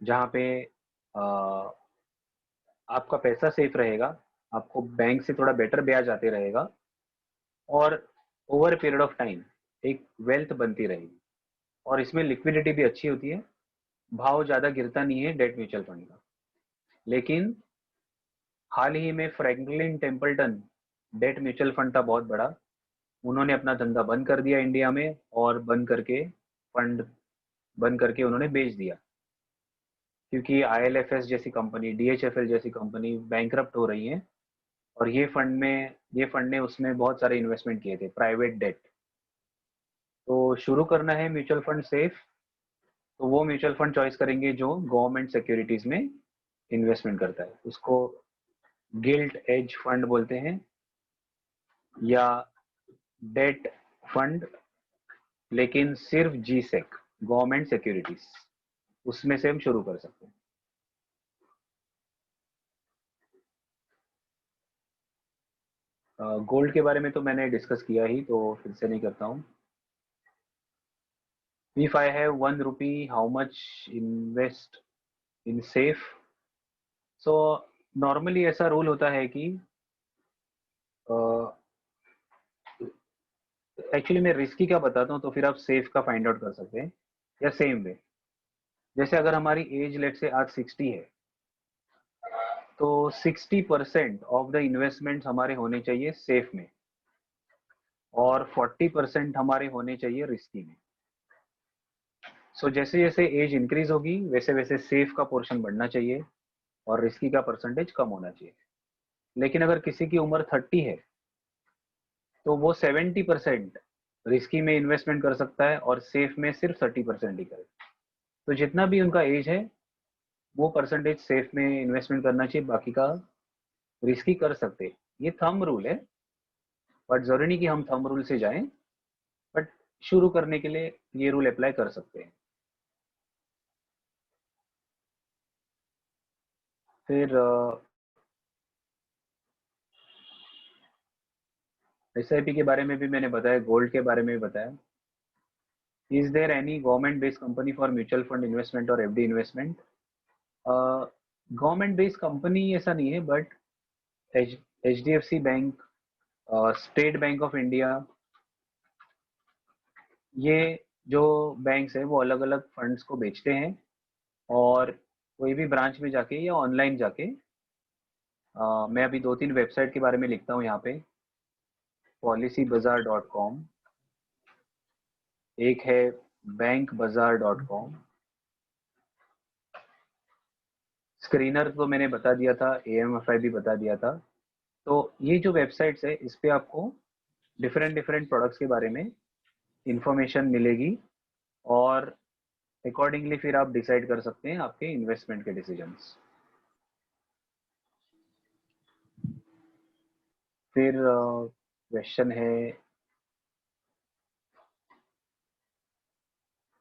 जहाँ पे आपका पैसा सेफ रहेगा, आपको बैंक से थोड़ा बेटर ब्याज आते रहेगा, और ओवर पीरियड ऑफ टाइम एक वेल्थ बनती रहेगी। और इसमें लिक्विडिटी भी अच्छी होती है, भाव ज़्यादा गिरता नहीं है डेट म्यूचुअल फंड का। लेकिन हाल ही में Franklin Templeton, debt mutual fund था बहुत बड़ा, उन्होंने अपना धंधा बंद कर दिया इंडिया में, और फंड बंद करके उन्होंने बेच दिया, क्योंकि ILFS जैसी कंपनी, DHFL जैसी कंपनी बैंकरप्ट हो रही हैं। और ये फंड ने उसमें बहुत सारे इन्वेस्टमेंट किए थे, प्राइवेट डेट। तो शुरू करना है म्यूचुअल फंड सेफ, तो वो म्यूचुअल फंड चॉइस करेंगे जो गवर्नमेंट सिक्योरिटीज में इन्वेस्टमेंट करता है। उसको गिल्ट एज फंड बोलते हैं, या डेट फंड, लेकिन सिर्फ GSEC, गवर्नमेंट सिक्योरिटीज, उसमें से हम शुरू कर सकते हैं। गोल्ड के बारे में तो मैंने डिस्कस किया ही, तो फिर से नहीं करता हूँ। If I have 1 rupee, how much invest in safe? So normally ऐसा रूल होता है कि एक्चुअली मैं रिस्की का बताता हूँ, तो फिर आप सेफ का फाइंड आउट कर सकते हैं। या सेम वे, जैसे अगर हमारी एज लेट से आज 60 है, तो 60% ऑफ द इन्वेस्टमेंट हमारे होने चाहिए सेफ में, और 40% हमारे होने चाहिए रिस्की में। सो जैसे जैसे एज इंक्रीज होगी वैसे वैसे सेफ का पोर्शन बढ़ना चाहिए और रिस्की का परसेंटेज कम होना चाहिए। लेकिन अगर किसी की उम्र 30 है तो वो 70% रिस्की में इन्वेस्टमेंट कर सकता है और सेफ में सिर्फ 30% ही करे। तो जितना भी उनका एज है वो परसेंटेज सेफ में इन्वेस्टमेंट करना चाहिए, बाकी का रिस्की कर सकते हैं। ये थंब रूल है, बट जरूरी नहीं कि हम थंब रूल से जाएं, बट शुरू करने के लिए ये रूल अप्लाई कर सकते हैं। फिर SIP के बारे में भी मैंने बताया, गोल्ड के बारे में भी बताया। Is there any government based company for mutual fund investment और FD investment? Government based company ऐसा नहीं है, but HDFC bank, state bank of India, ये जो बैंक्स है वो अलग अलग फंड्स को बेचते हैं और कोई भी ब्रांच में जाके या ऑनलाइन जाके मैं अभी 2-3 वेबसाइट के बारे में लिखता हूँ यहाँ पे। policybazaar.com, एक है bankbazaar.com, स्क्रीनर तो मैंने बता दिया था, AMFI भी बता दिया था। तो ये जो वेबसाइट्स है इस पे आपको डिफरेंट डिफरेंट प्रोडक्ट्स के बारे में इंफॉर्मेशन मिलेगी और अकॉर्डिंगली फिर आप डिसाइड कर सकते हैं आपके इन्वेस्टमेंट के डिसीजंस। फिर क्वेश्चन है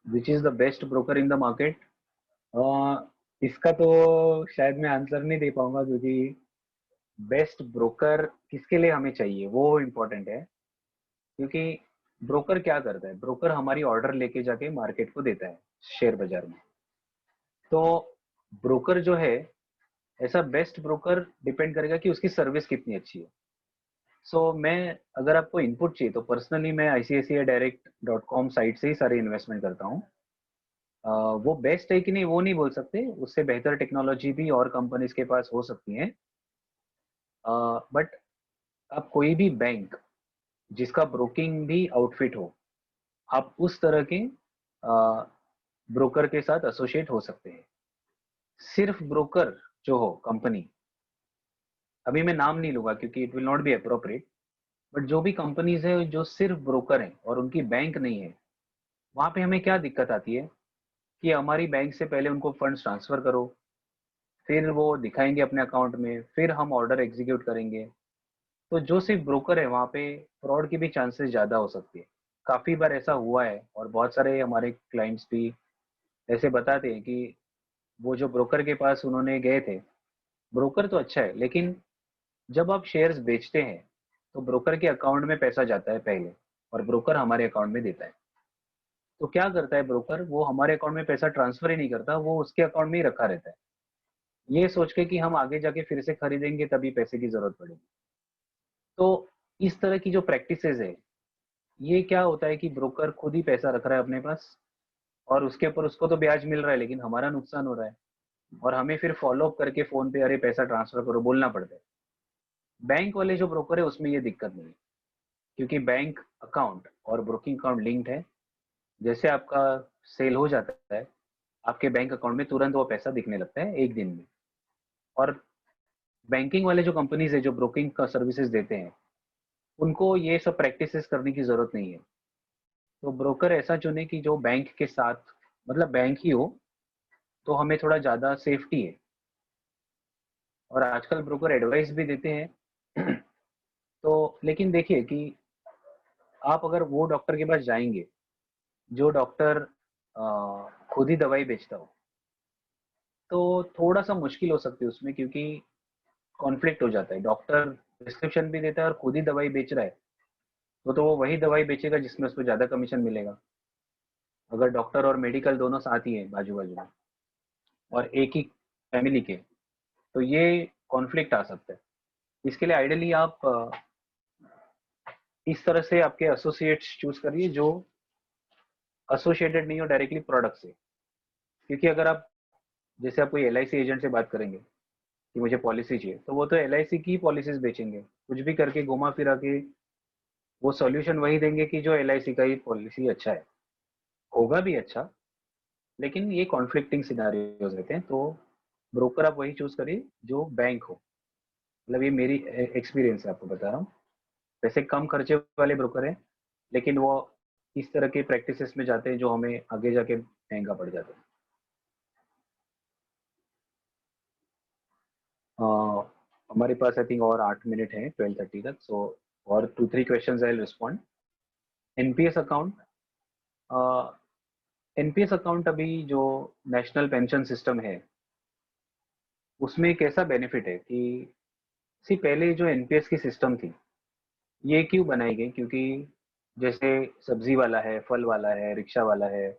which is the best broker in the market? इसका तो शायद मैं आंसर नहीं दे पाऊंगा, क्योंकि बेस्ट ब्रोकर किसके लिए हमें चाहिए वो इम्पोर्टेंट है। क्योंकि ब्रोकर क्या करता है, ब्रोकर हमारी ऑर्डर लेके जाके मार्केट को देता है शेयर बाजार में। तो ब्रोकर जो है, ऐसा बेस्ट ब्रोकर डिपेंड करेगा कि उसकी सर्विस कितनी अच्छी है। मैं अगर आपको इनपुट चाहिए तो पर्सनली मैं ICICIdirect.com साइट से ही सारे इन्वेस्टमेंट करता हूँ। वो बेस्ट है कि नहीं वो नहीं बोल सकते, उससे बेहतर टेक्नोलॉजी भी और कंपनीज के पास हो सकती है। बट आप कोई भी बैंक जिसका ब्रोकिंग भी आउटफिट हो, आप उस तरह के ब्रोकर के साथ एसोसिएट हो सकते हैं। सिर्फ ब्रोकर जो हो कंपनी, अभी मैं नाम नहीं लूंगा क्योंकि it will not be appropriate, but जो भी कंपनीज है जो सिर्फ ब्रोकर हैं और उनकी बैंक नहीं है, वहां पे हमें क्या दिक्कत आती है कि हमारी बैंक से पहले उनको फंड्स ट्रांसफर करो, फिर वो दिखाएंगे अपने अकाउंट में, फिर हम ऑर्डर एग्जीक्यूट करेंगे। तो जो सिर्फ ब्रोकर है वहाँ पे फ्रॉड की भी चांसेस ज़्यादा हो सकती है। काफ़ी बार ऐसा हुआ है और बहुत सारे हमारे क्लाइंट्स भी ऐसे बताते हैं कि वो जो ब्रोकर के पास उन्होंने गए थे, ब्रोकर तो अच्छा है लेकिन जब आप शेयर्स बेचते हैं तो ब्रोकर के अकाउंट में पैसा जाता है पहले और ब्रोकर हमारे अकाउंट में देता है। तो क्या करता है ब्रोकर, वो हमारे अकाउंट में पैसा ट्रांसफर ही नहीं करता, वो उसके अकाउंट में ही रखा रहता है, ये सोच के कि हम आगे जाके फिर से खरीदेंगे तभी पैसे की जरूरत पड़ेगी। तो इस तरह की जो प्रैक्टिसेस है, ये क्या होता है कि ब्रोकर खुद ही पैसा रख रहा है अपने पास और उसके ऊपर उसको तो ब्याज मिल रहा है लेकिन हमारा नुकसान हो रहा है और हमें फिर फॉलो अप करके फोन पे अरे पैसा ट्रांसफर करो बोलना पड़ता है। बैंक वाले जो ब्रोकर है उसमें ये दिक्कत नहीं है, क्योंकि बैंक अकाउंट और ब्रोकिंग अकाउंट लिंक्ड है। जैसे आपका सेल हो जाता है आपके बैंक अकाउंट में तुरंत वो पैसा दिखने लगता है एक दिन में। और बैंकिंग वाले जो कंपनीज है जो ब्रोकिंग का सर्विसेज देते हैं, उनको ये सब प्रैक्टिसेस करने की जरूरत नहीं है। तो ब्रोकर ऐसा चुने कि जो बैंक के साथ मतलब बैंक ही हो, तो हमें थोड़ा ज़्यादा सेफ्टी है। और आजकल ब्रोकर एडवाइस भी देते हैं तो लेकिन देखिए कि आप अगर वो डॉक्टर के पास जाएंगे जो डॉक्टर खुद ही दवाई बेचता हो, तो थोड़ा सा मुश्किल हो सकती है उसमें, क्योंकि कॉन्फ्लिक्ट हो जाता है। डॉक्टर प्रिस्क्रिप्शन भी देता है और खुद ही दवाई बेच रहा है, तो वो वही दवाई बेचेगा जिसमें उसको ज़्यादा कमीशन मिलेगा। अगर डॉक्टर और मेडिकल दोनों साथ ही हैं बाजू बाजू में और एक ही फैमिली के, तो ये कॉन्फ्लिक्ट आ सकता है। इसके लिए आइडियली आप इस तरह से आपके एसोसिएट्स चूज करिए जो एसोसिएटेड नहीं हो डायरेक्टली प्रोडक्ट से। क्योंकि अगर आप जैसे आप कोई LIC एजेंट से बात करेंगे कि मुझे पॉलिसी चाहिए, तो वो तो LIC की पॉलिसीज बेचेंगे, कुछ भी करके घुमा फिरा के वो सॉल्यूशन वही देंगे कि जो LIC का ही पॉलिसी अच्छा है, होगा भी अच्छा लेकिन ये कॉन्फ्लिक्टिंग सिनारियोज रहते हैं, तो ब्रोकर आप वही चूज करिए जो बैंक हो। मतलब ये मेरी एक्सपीरियंस है, आपको बता रहा हूँ। वैसे कम खर्चे वाले ब्रोकर हैं, लेकिन वो इस तरह के प्रैक्टिसेस में जाते हैं जो हमें आगे जाके महंगा पड़ जाता है। हमारे पास आई थिंक और 8 मिनट है 12:30 तक, सो और 2-3 questions I will respond. NPS account, NPS account अभी जो नेशनल पेंशन सिस्टम है उसमें एक ऐसा बेनिफिट है कि सी पहले जो एनपीएस की सिस्टम थी ये क्यों बनाई गई, क्योंकि जैसे सब्जी वाला है, फल वाला है, रिक्शा वाला है,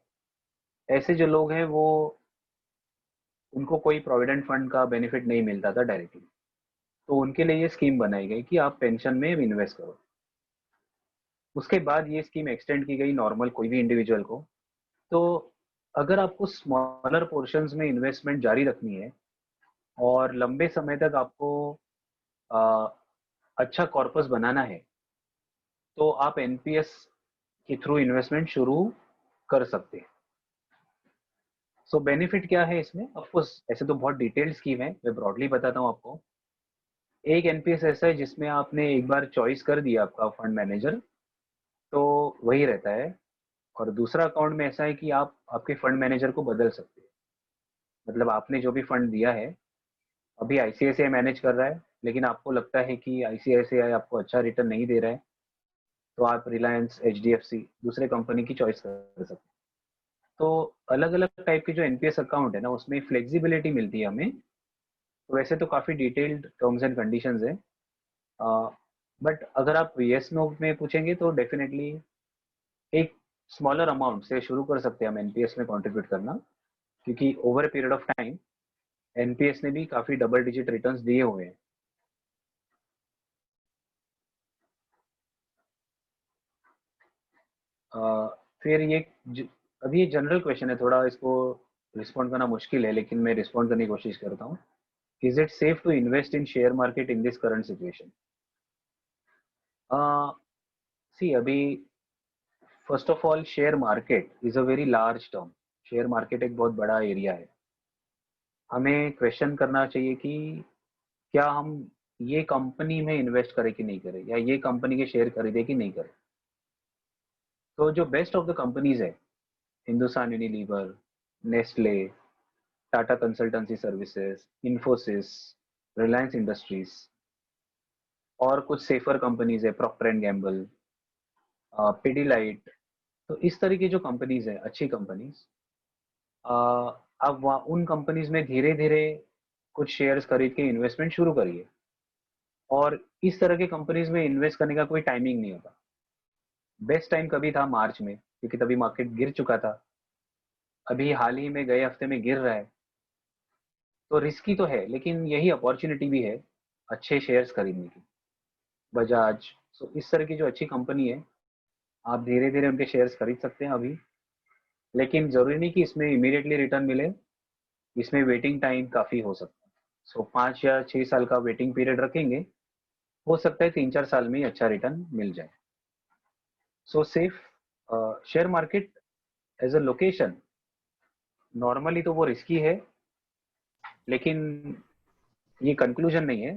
ऐसे जो लोग हैं वो उनको कोई प्रोविडेंट फंड का बेनिफिट नहीं मिलता था डायरेक्टली। तो उनके लिए ये स्कीम बनाई गई कि आप पेंशन में इन्वेस्ट करो। उसके बाद ये स्कीम एक्सटेंड की गई नॉर्मल कोई भी इंडिविजुअल को। तो अगर आपको स्मॉलर पोर्शंस में इन्वेस्टमेंट जारी रखनी है और लंबे समय तक आपको आ, अच्छा कॉर्पस बनाना है, तो आप एनपीएस के थ्रू इन्वेस्टमेंट शुरू कर सकते हैं। सो बेनिफिट क्या है इसमें? ऑफकोर्स ऐसे तो बहुत डिटेल्ड स्कीम है, मैं ब्रॉडली बताता हूँ आपको। एक एनपीएस ऐसा है जिसमें आपने एक बार चॉइस कर दिया आपका फंड मैनेजर, तो वही रहता है। और दूसरा अकाउंट में ऐसा है कि आप आपके फंड मैनेजर को बदल सकते हैं। मतलब आपने जो भी फंड दिया है, अभी आईसीआईसीआई मैनेज कर रहा है, लेकिन आपको लगता है कि आईसीआईसीआई आपको अच्छा रिटर्न नहीं दे रहा है, तो आप रिलायंस, एचडीएफसी, दूसरे कंपनी की चॉइस कर सकते हैं। तो अलग अलग टाइप के जो एनपीएस अकाउंट है ना, उसमें फ्लेक्सिबिलिटी मिलती है हमें। तो वैसे तो काफ़ी डिटेल्ड टर्म्स एंड कंडीशंस है, बट अगर आप यस नो में पूछेंगे तो डेफिनेटली एक स्मॉलर अमाउंट से शुरू कर सकते हैं हम एनपीएस में कंट्रीब्यूट करना, क्योंकि over a period of time NPS ने भी काफ़ी डबल डिजिट रिटर्न्स दिए हुए हैं। फिर अभी ये जनरल क्वेश्चन है, थोड़ा इसको रिस्पॉन्ड करना मुश्किल है, लेकिन मैं रिस्पॉन्ड करने की कोशिश करता हूँ। Is it safe to invest in share market in this current situation? See अभी first of all share market is a very large term. Share market एक बहुत बड़ा एरिया है। हमें क्वेश्चन करना चाहिए कि क्या हम ये कंपनी में इन्वेस्ट करें कि नहीं करें, या ये कंपनी के शेयर खरीदे कि नहीं करें। तो जो बेस्ट ऑफ द कंपनीज है, Hindustan Unilever, Nestle, Tata consultancy services, Infosys, Reliance industries, और कुछ सेफर कंपनीज है, प्रॉक्टर एंड गैम्बल, पिडीलाइट। तो इस तरह की जो कंपनीज है, अच्छी कंपनीज, आप उन कंपनीज में धीरे धीरे कुछ शेयर्स खरीद के इन्वेस्टमेंट शुरू करिए। और इस तरह के कंपनीज में इन्वेस्ट करने का कोई टाइमिंग नहीं होता। बेस्ट टाइम कभी था मार्च में, क्योंकि तभी मार्केट गिर चुका था। अभी हाल ही में गए हफ्ते में गिर रहा है, तो रिस्की तो है, लेकिन यही अपॉर्चुनिटी भी है अच्छे शेयर्स खरीदने की। बजाज, सो इस तरह की जो अच्छी कंपनी है, आप धीरे धीरे उनके शेयर्स खरीद सकते हैं अभी। लेकिन जरूरी नहीं कि इसमें इमीडिएटली रिटर्न मिले, इसमें वेटिंग टाइम काफ़ी हो सकता है। सो 5 या 6 साल का वेटिंग पीरियड रखेंगे, हो सकता है 3-4 साल में ही अच्छा रिटर्न मिल जाए। So safe share market as a location, normally तो वो रिस्की है, लेकिन ये कंक्लूजन नहीं है,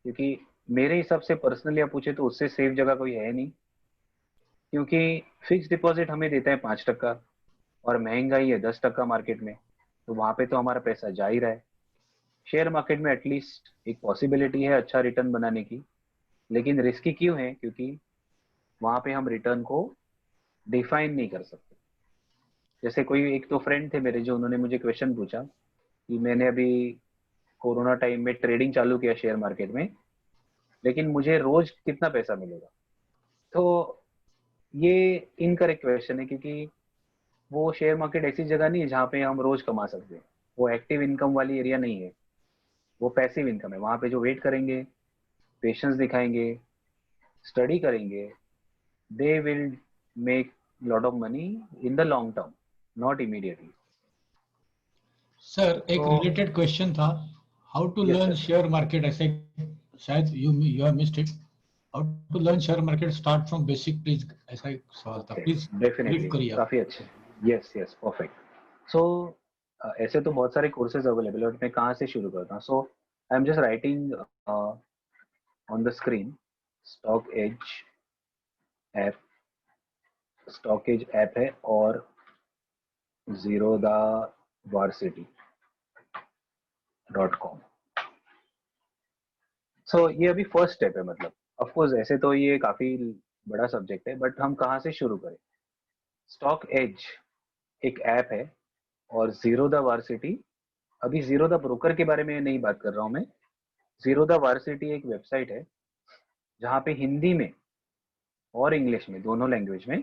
क्योंकि मेरे हिसाब से पर्सनली आप पूछे तो उससे सेफ जगह कोई है नहीं। क्योंकि फिक्स डिपॉजिट हमें देता है 5% और महंगाई है 10% मार्केट में, तो वहां पे तो हमारा पैसा जा ही रहा है। शेयर मार्केट में एटलीस्ट एक पॉसिबिलिटी है अच्छा रिटर्न बनाने की, लेकिन रिस्की क्यों है? क्योंकि वहां पे हम रिटर्न को डिफाइन नहीं कर सकते। जैसे कोई एक तो फ्रेंड थे मेरे, जो उन्होंने मुझे क्वेश्चन पूछा कि मैंने अभी कोरोना टाइम में ट्रेडिंग चालू किया शेयर मार्केट में, लेकिन मुझे रोज कितना पैसा मिलेगा। तो ये इनकरेक्ट क्वेश्चन है, क्योंकि वो शेयर मार्केट ऐसी जगह नहीं है जहाँ पे हम रोज कमा सकते हैं। वो एक्टिव इनकम वाली एरिया नहीं है, वो पैसिव इनकम है। वहां पे जो वेट करेंगे, पेशेंस दिखाएंगे, स्टडी करेंगे, they will make lot of money in the long term, not immediately. Sir एक तो रिलेटेड क्वेश्चन था, how to yes learn sir, share market, ऐसे शायद you have missed it. How to learn share market start from basic, please, ऐसा एक सवाल था, okay, please brief definitely, करिए आप। काफी अच्छे। Yes yes, perfect. सो ऐसे तो बहुत सारे कोर्सेज अवेलेबल है, और मैं कहाँ से शुरू करता हूँ? So I am just writing on the screen stock edge app. Stock edge app है और ज़ीरोधा वार्सिटी .com। सो ये अभी फर्स्ट स्टेप है, मतलब ऑफ कोर्स ऐसे तो ये काफी बड़ा सब्जेक्ट है, बट हम कहाँ से शुरू करें? स्टॉक एज एक ऐप है और ज़ीरोधा वार्सिटी, अभी ज़ीरोधा ब्रोकर के बारे में नहीं बात कर रहा हूँ मैं। ज़ीरोधा वार्सिटी एक वेबसाइट है जहाँ पे हिंदी में और इंग्लिश में, दोनों लैंग्वेज में,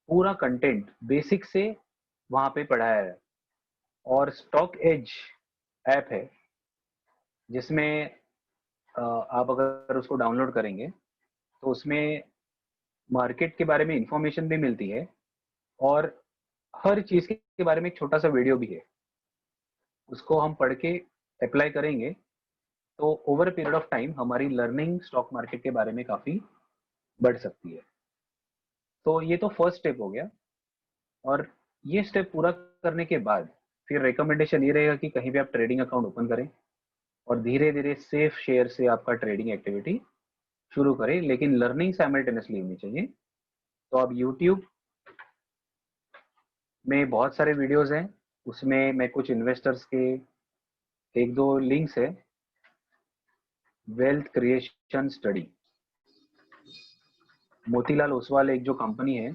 पूरा कंटेंट बेसिक से वहाँ पे पढ़ाया है। और स्टॉक एज ऐप है जिसमें आप अगर उसको डाउनलोड करेंगे तो उसमें मार्केट के बारे में इंफॉर्मेशन भी मिलती है और हर चीज के बारे में एक छोटा सा वीडियो भी है। उसको हम पढ़ के अप्लाई करेंगे तो ओवर पीरियड ऑफ टाइम हमारी लर्निंग स्टॉक मार्केट के बारे में काफी बढ़ सकती है। तो ये तो फर्स्ट स्टेप हो गया, और ये स्टेप पूरा करने के बाद फिर रिकमेंडेशन ये रहेगा कि कहीं भी आप ट्रेडिंग अकाउंट ओपन करें और धीरे धीरे सेफ शेयर से आपका ट्रेडिंग एक्टिविटी शुरू करें, लेकिन लर्निंग साइमल्टेनियसली होनी चाहिए। तो अब यूट्यूब में बहुत सारे वीडियोस हैं, उसमें मैं कुछ इन्वेस्टर्स के एक दो लिंक्स है। Wealth creation study, Motilal Oswal एक जो कंपनी है,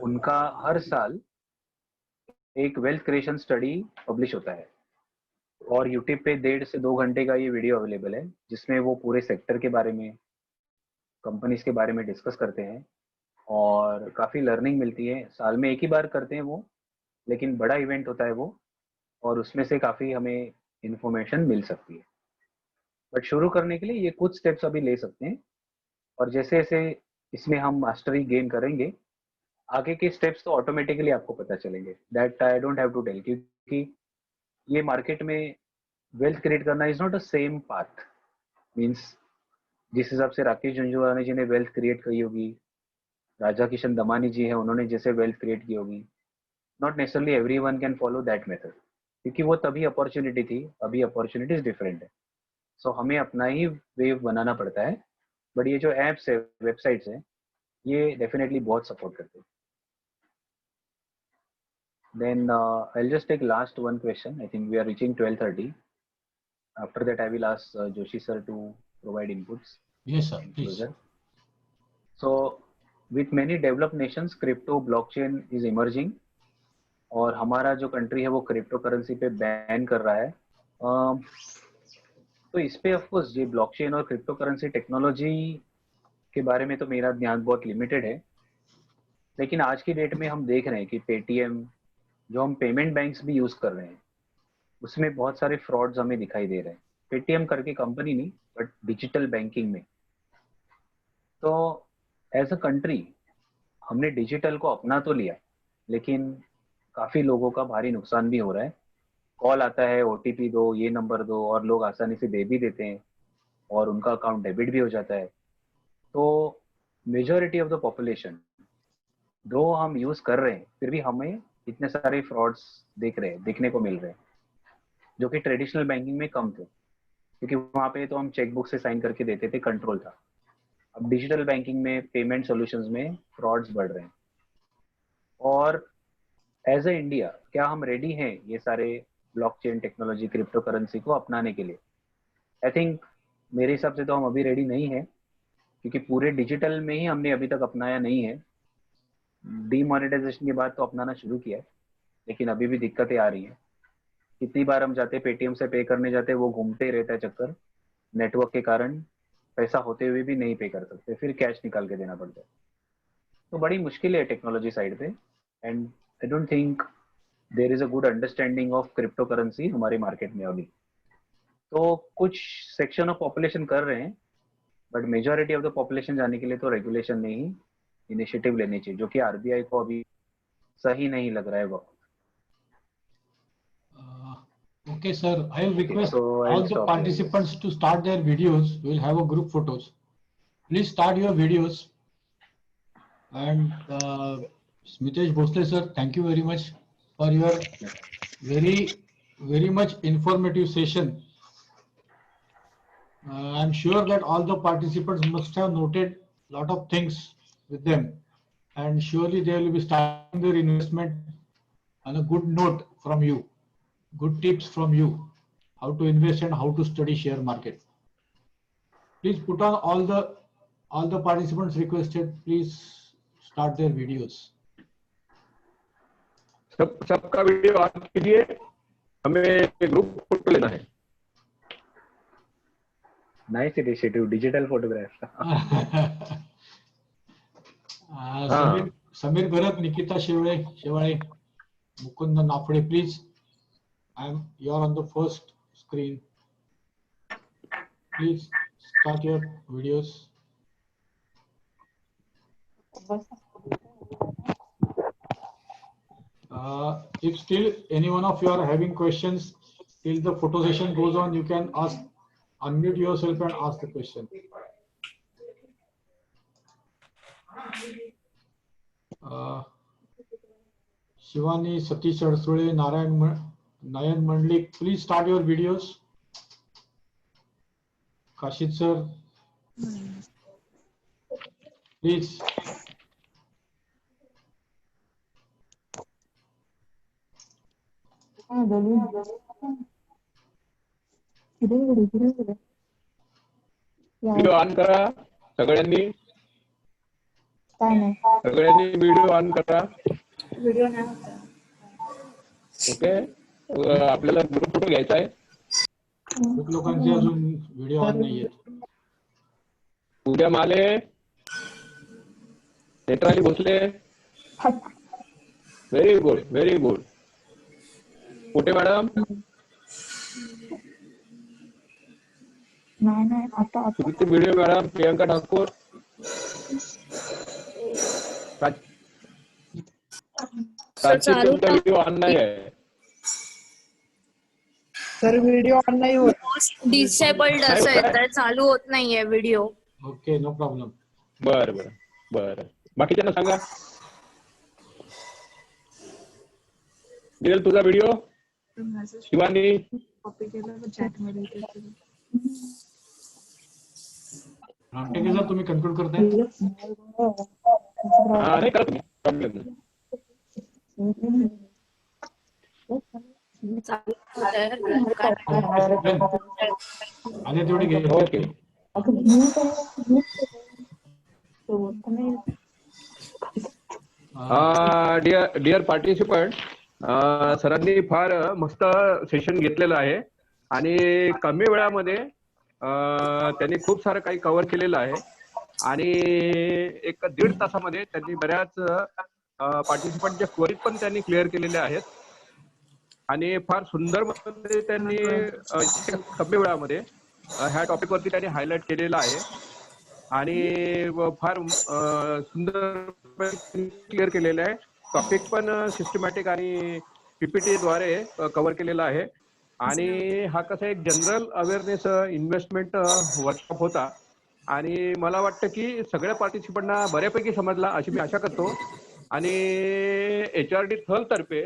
उनका हर साल एक वेल्थ क्रिएशन स्टडी पब्लिश होता है और यूट्यूब पे 1.5 से 2 घंटे का ये वीडियो अवेलेबल है जिसमें वो पूरे सेक्टर के बारे में, कंपनीज के बारे में डिस्कस करते हैं और काफ़ी लर्निंग मिलती है। साल में एक ही बार करते हैं वो, लेकिन बड़ा इवेंट होता है वो, और उसमें से काफ़ी हमें इंफॉर्मेशन मिल सकती है। बट शुरू करने के लिए ये कुछ स्टेप्स अभी ले सकते हैं, और जैसे जैसे इसमें हम मास्टरी गेन करेंगे आगे के स्टेप्स तो ऑटोमेटिकली आपको पता चलेंगे। That I don't have to tell, क्योंकि ये मार्केट में वेल्थ क्रिएट करना is not a same path. Means जिस हिसाब से राकेश झुंझुनवाला जी ने वेल्थ क्रिएट की होगी, राजा किशन दमानी जी है उन्होंने जैसे वेल्थ क्रिएट की होगी, not necessarily everyone can follow that method, क्योंकि वो तभी अपॉर्चुनिटी थी, अभी अपॉर्चुनिटीज डिफरेंट है। सो हमें अपना ही वेव बनाना पड़ता है। बट ये जो एप्स है, वेबसाइट्स है, ये डेफिनेटली बहुत सपोर्ट करते हैं। Then I'll just take last one question. I think we are reaching 12:30. After that, I will ask Joshi sir to provide inputs. Yes, sir. In Please. closure. So, with many developed nations, crypto blockchain is emerging. और हमारा जो country है वो crypto currency पे ban कर रहा है। तो इस पे ऑफ कोर्स ये ब्लॉकचेन और क्रिप्टो करेंसी टेक्नोलॉजी के बारे में तो मेरा ज्ञान बहुत लिमिटेड है, लेकिन आज की डेट में हम देख रहे हैं कि पेटीएम, जो हम पेमेंट बैंक्स भी यूज कर रहे हैं, उसमें बहुत सारे फ्रॉड्स हमें दिखाई दे रहे हैं। पेटीएम करके कंपनी नहीं, बट डिजिटल बैंकिंग में। तो एज अ कंट्री हमने डिजिटल को अपना तो लिया, लेकिन काफी लोगों का भारी नुकसान भी हो रहा है। कॉल आता है, ओटीपी दो, ये नंबर दो, और लोग आसानी से दे भी देते हैं और उनका अकाउंट डेबिट भी हो जाता है। तो मेजॉरिटी ऑफ द पॉपुलेशन, दो हम यूज कर रहे हैं, फिर भी हमें इतने सारे फ्रॉड्स देखने को मिल रहे हैं, जो कि ट्रेडिशनल बैंकिंग में कम थे, क्योंकि वहां पे तो हम चेकबुक से साइन करके देते थे, कंट्रोल था। अब डिजिटल बैंकिंग में, पेमेंट सॉल्यूशंस में फ्रॉड्स बढ़ रहे हैं। और एज ए इंडिया, क्या हम रेडी हैं ये सारे ब्लॉकचेन टेक्नोलॉजी, क्रिप्टो करेंसी को अपनाने के लिए? आई थिंक मेरे हिसाब से तो हम अभी रेडी नहीं है, क्योंकि पूरे डिजिटल में ही हमने अभी तक अपनाया नहीं है। डीमोनेटाइजेशन के बाद तो अपनाना शुरू किया है, लेकिन अभी भी दिक्कतें आ रही हैं। कितनी बार हम जाते, पेटीएम से पे करने जाते, वो घूमते ही रहता है चक्कर, नेटवर्क के कारण पैसा होते हुए भी नहीं पे कर सकते, फिर कैश निकाल के देना पड़ता है। तो बड़ी मुश्किल है टेक्नोलॉजी साइड पे, and I don't think there is a good understanding of crypto currency हमारे मार्केट में अभी। तो कुछ सेक्शन ऑफ पॉपुलेशन कर रहे हैं, but majority of the population जाने के लिए तो रेगुलेशन ने ही इनिशिएटिव लेनी चाहिए, जो कि आरबीआई को अभी सही नहीं लग रहा है वो। Okay, sir. I will request so I'll all the stop here, participants to start their videos. We will have a group photos. Please start your videos. And Smitesh Bhosle, sir, thank you very much for your very much informative session. I'm sure that all the participants must have noted a lot of things with them, and surely they will be starting their investment on a good note from you, good tips from you, how to invest and how to study share market. Please put on all the participants requested. Please start their videos. सबका video on कीजिए, हमें group photo लेना है. Nice initiative, digital photograph. Sameer Bharat, Nikita Shewale, Mukund Naphade, please. You are on the first screen. Please start your videos. If still any one of you are having questions till the photo session goes on, you can unmute yourself and ask the question. Shivani, Satish Adsule, Nayan Mandlik, please start your videos. Kashid sir, please. Video on करा सगळ्यांनी. सगळ्यांनी video on करा. Video नाही होता. Okay, आपल्याला group photo घ्यायचा आहे. खूप लोकांचे अजून व्हिडिओ ऑन नाहीये. Pooja Male, Netrali Bhosale, very good, very good. कुठे मॅडम? नाही आता सुकृती व्हिडिओ मॅडम, प्रियंका ठाकूर, तुमचा व्हिडिओ ऑन नाही आहे. सर व्हिडिओ ऑन नाही होत. डिसेबल्ड असं येतंय, चालू होत नाहीये व्हिडिओ. Okay, no problem. बर. बाकीच्यांना सांगा. दिलेल तुझा व्हिडिओ. शिवानी, कॉपी केलं चॅट मध्ये. ठीक आहे सर, तुम्ही कन्क्लूड करताय. नाही करा तुम्ही, प्रॉब्लेम नाही. आणि तेवढी घे. ओके. डिअर पार्टिसिपंट, सरांनी फार मस्त सेशन घेतलेलं आहे आणि कमी वेळामध्ये त्यांनी खूप सारं काही कव्हर केलेलं आहे आणि 1-1.5 तासामध्ये त्यांनी बऱ्याच पार्टिसिपंटच्या क्वेरीज पण त्यांनी क्लिअर केलेल्या आहेत आणि फार सुंदर मध्ये त्यांनी कमी वेळामध्ये ह्या टॉपिक वरती त्यांनी हायलाइट केलेला आहे आणि फार सुंदर क्लिअर केलेलं आहे. टॉपिक पण सिस्टमॅटिक आणि पीपीटी द्वारे कव्हर केलेला आहे आणि हा कसा एक जनरल अवेअरनेस इन्व्हेस्टमेंट वर्कशॉप होता आणि मला वाटतं की सगळ्या पार्टिसिपंटना बऱ्यापैकी समजला अशी मी आशा करतो आणि HRD थल तर्फे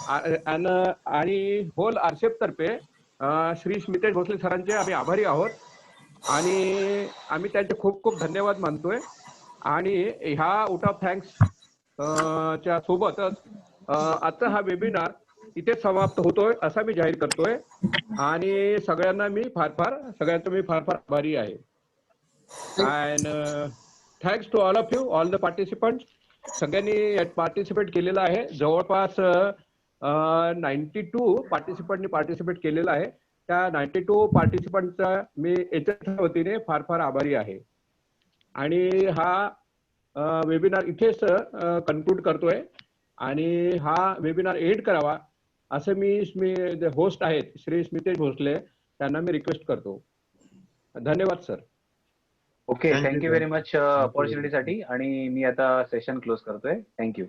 आणि होल आरसेप तर्फे श्री स्मितेश भोसले सरांचे आम्ही आभारी आहोत आणि आम्ही त्यांचे खूप खूप धन्यवाद मानतोय आणि ह्या आउट ऑफ थँक्स च्या सोबतच आजचा हा वेबिनार इथे समाप्त होतोय असा मी जाहीर करतोय आणि सगळ्यांना मी फार आभारी आहे. And thanks to all of you, all the participant. सगळ्यांनी पार्टिसिपेट केलेलं आहे. जवळपास 92 पार्टिसिपंटनी पार्टिसिपेट केलेलं आहे. त्या 92 पार्टिसिपंटचा मी याच्या वतीने फार आभारी आहे आणि हा वेबिनार इथेच कन्क्लूड करतोय आणि हा वेबिनार एंड करावा असं मी होस्ट आहेत श्री स्मितेश भोसले त्यांना मी रिक्वेस्ट करतो. धन्यवाद sir. Okay, thank you very much अपॉर्च्युनिटीसाठी आणि मी आता सेशन क्लोज करतोय. थँक्यू.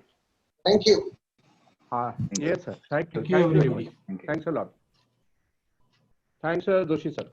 हा, yes sir. Thank you Thank you, very everybody. Much. Thanks a lot. Thanks Joshi sir.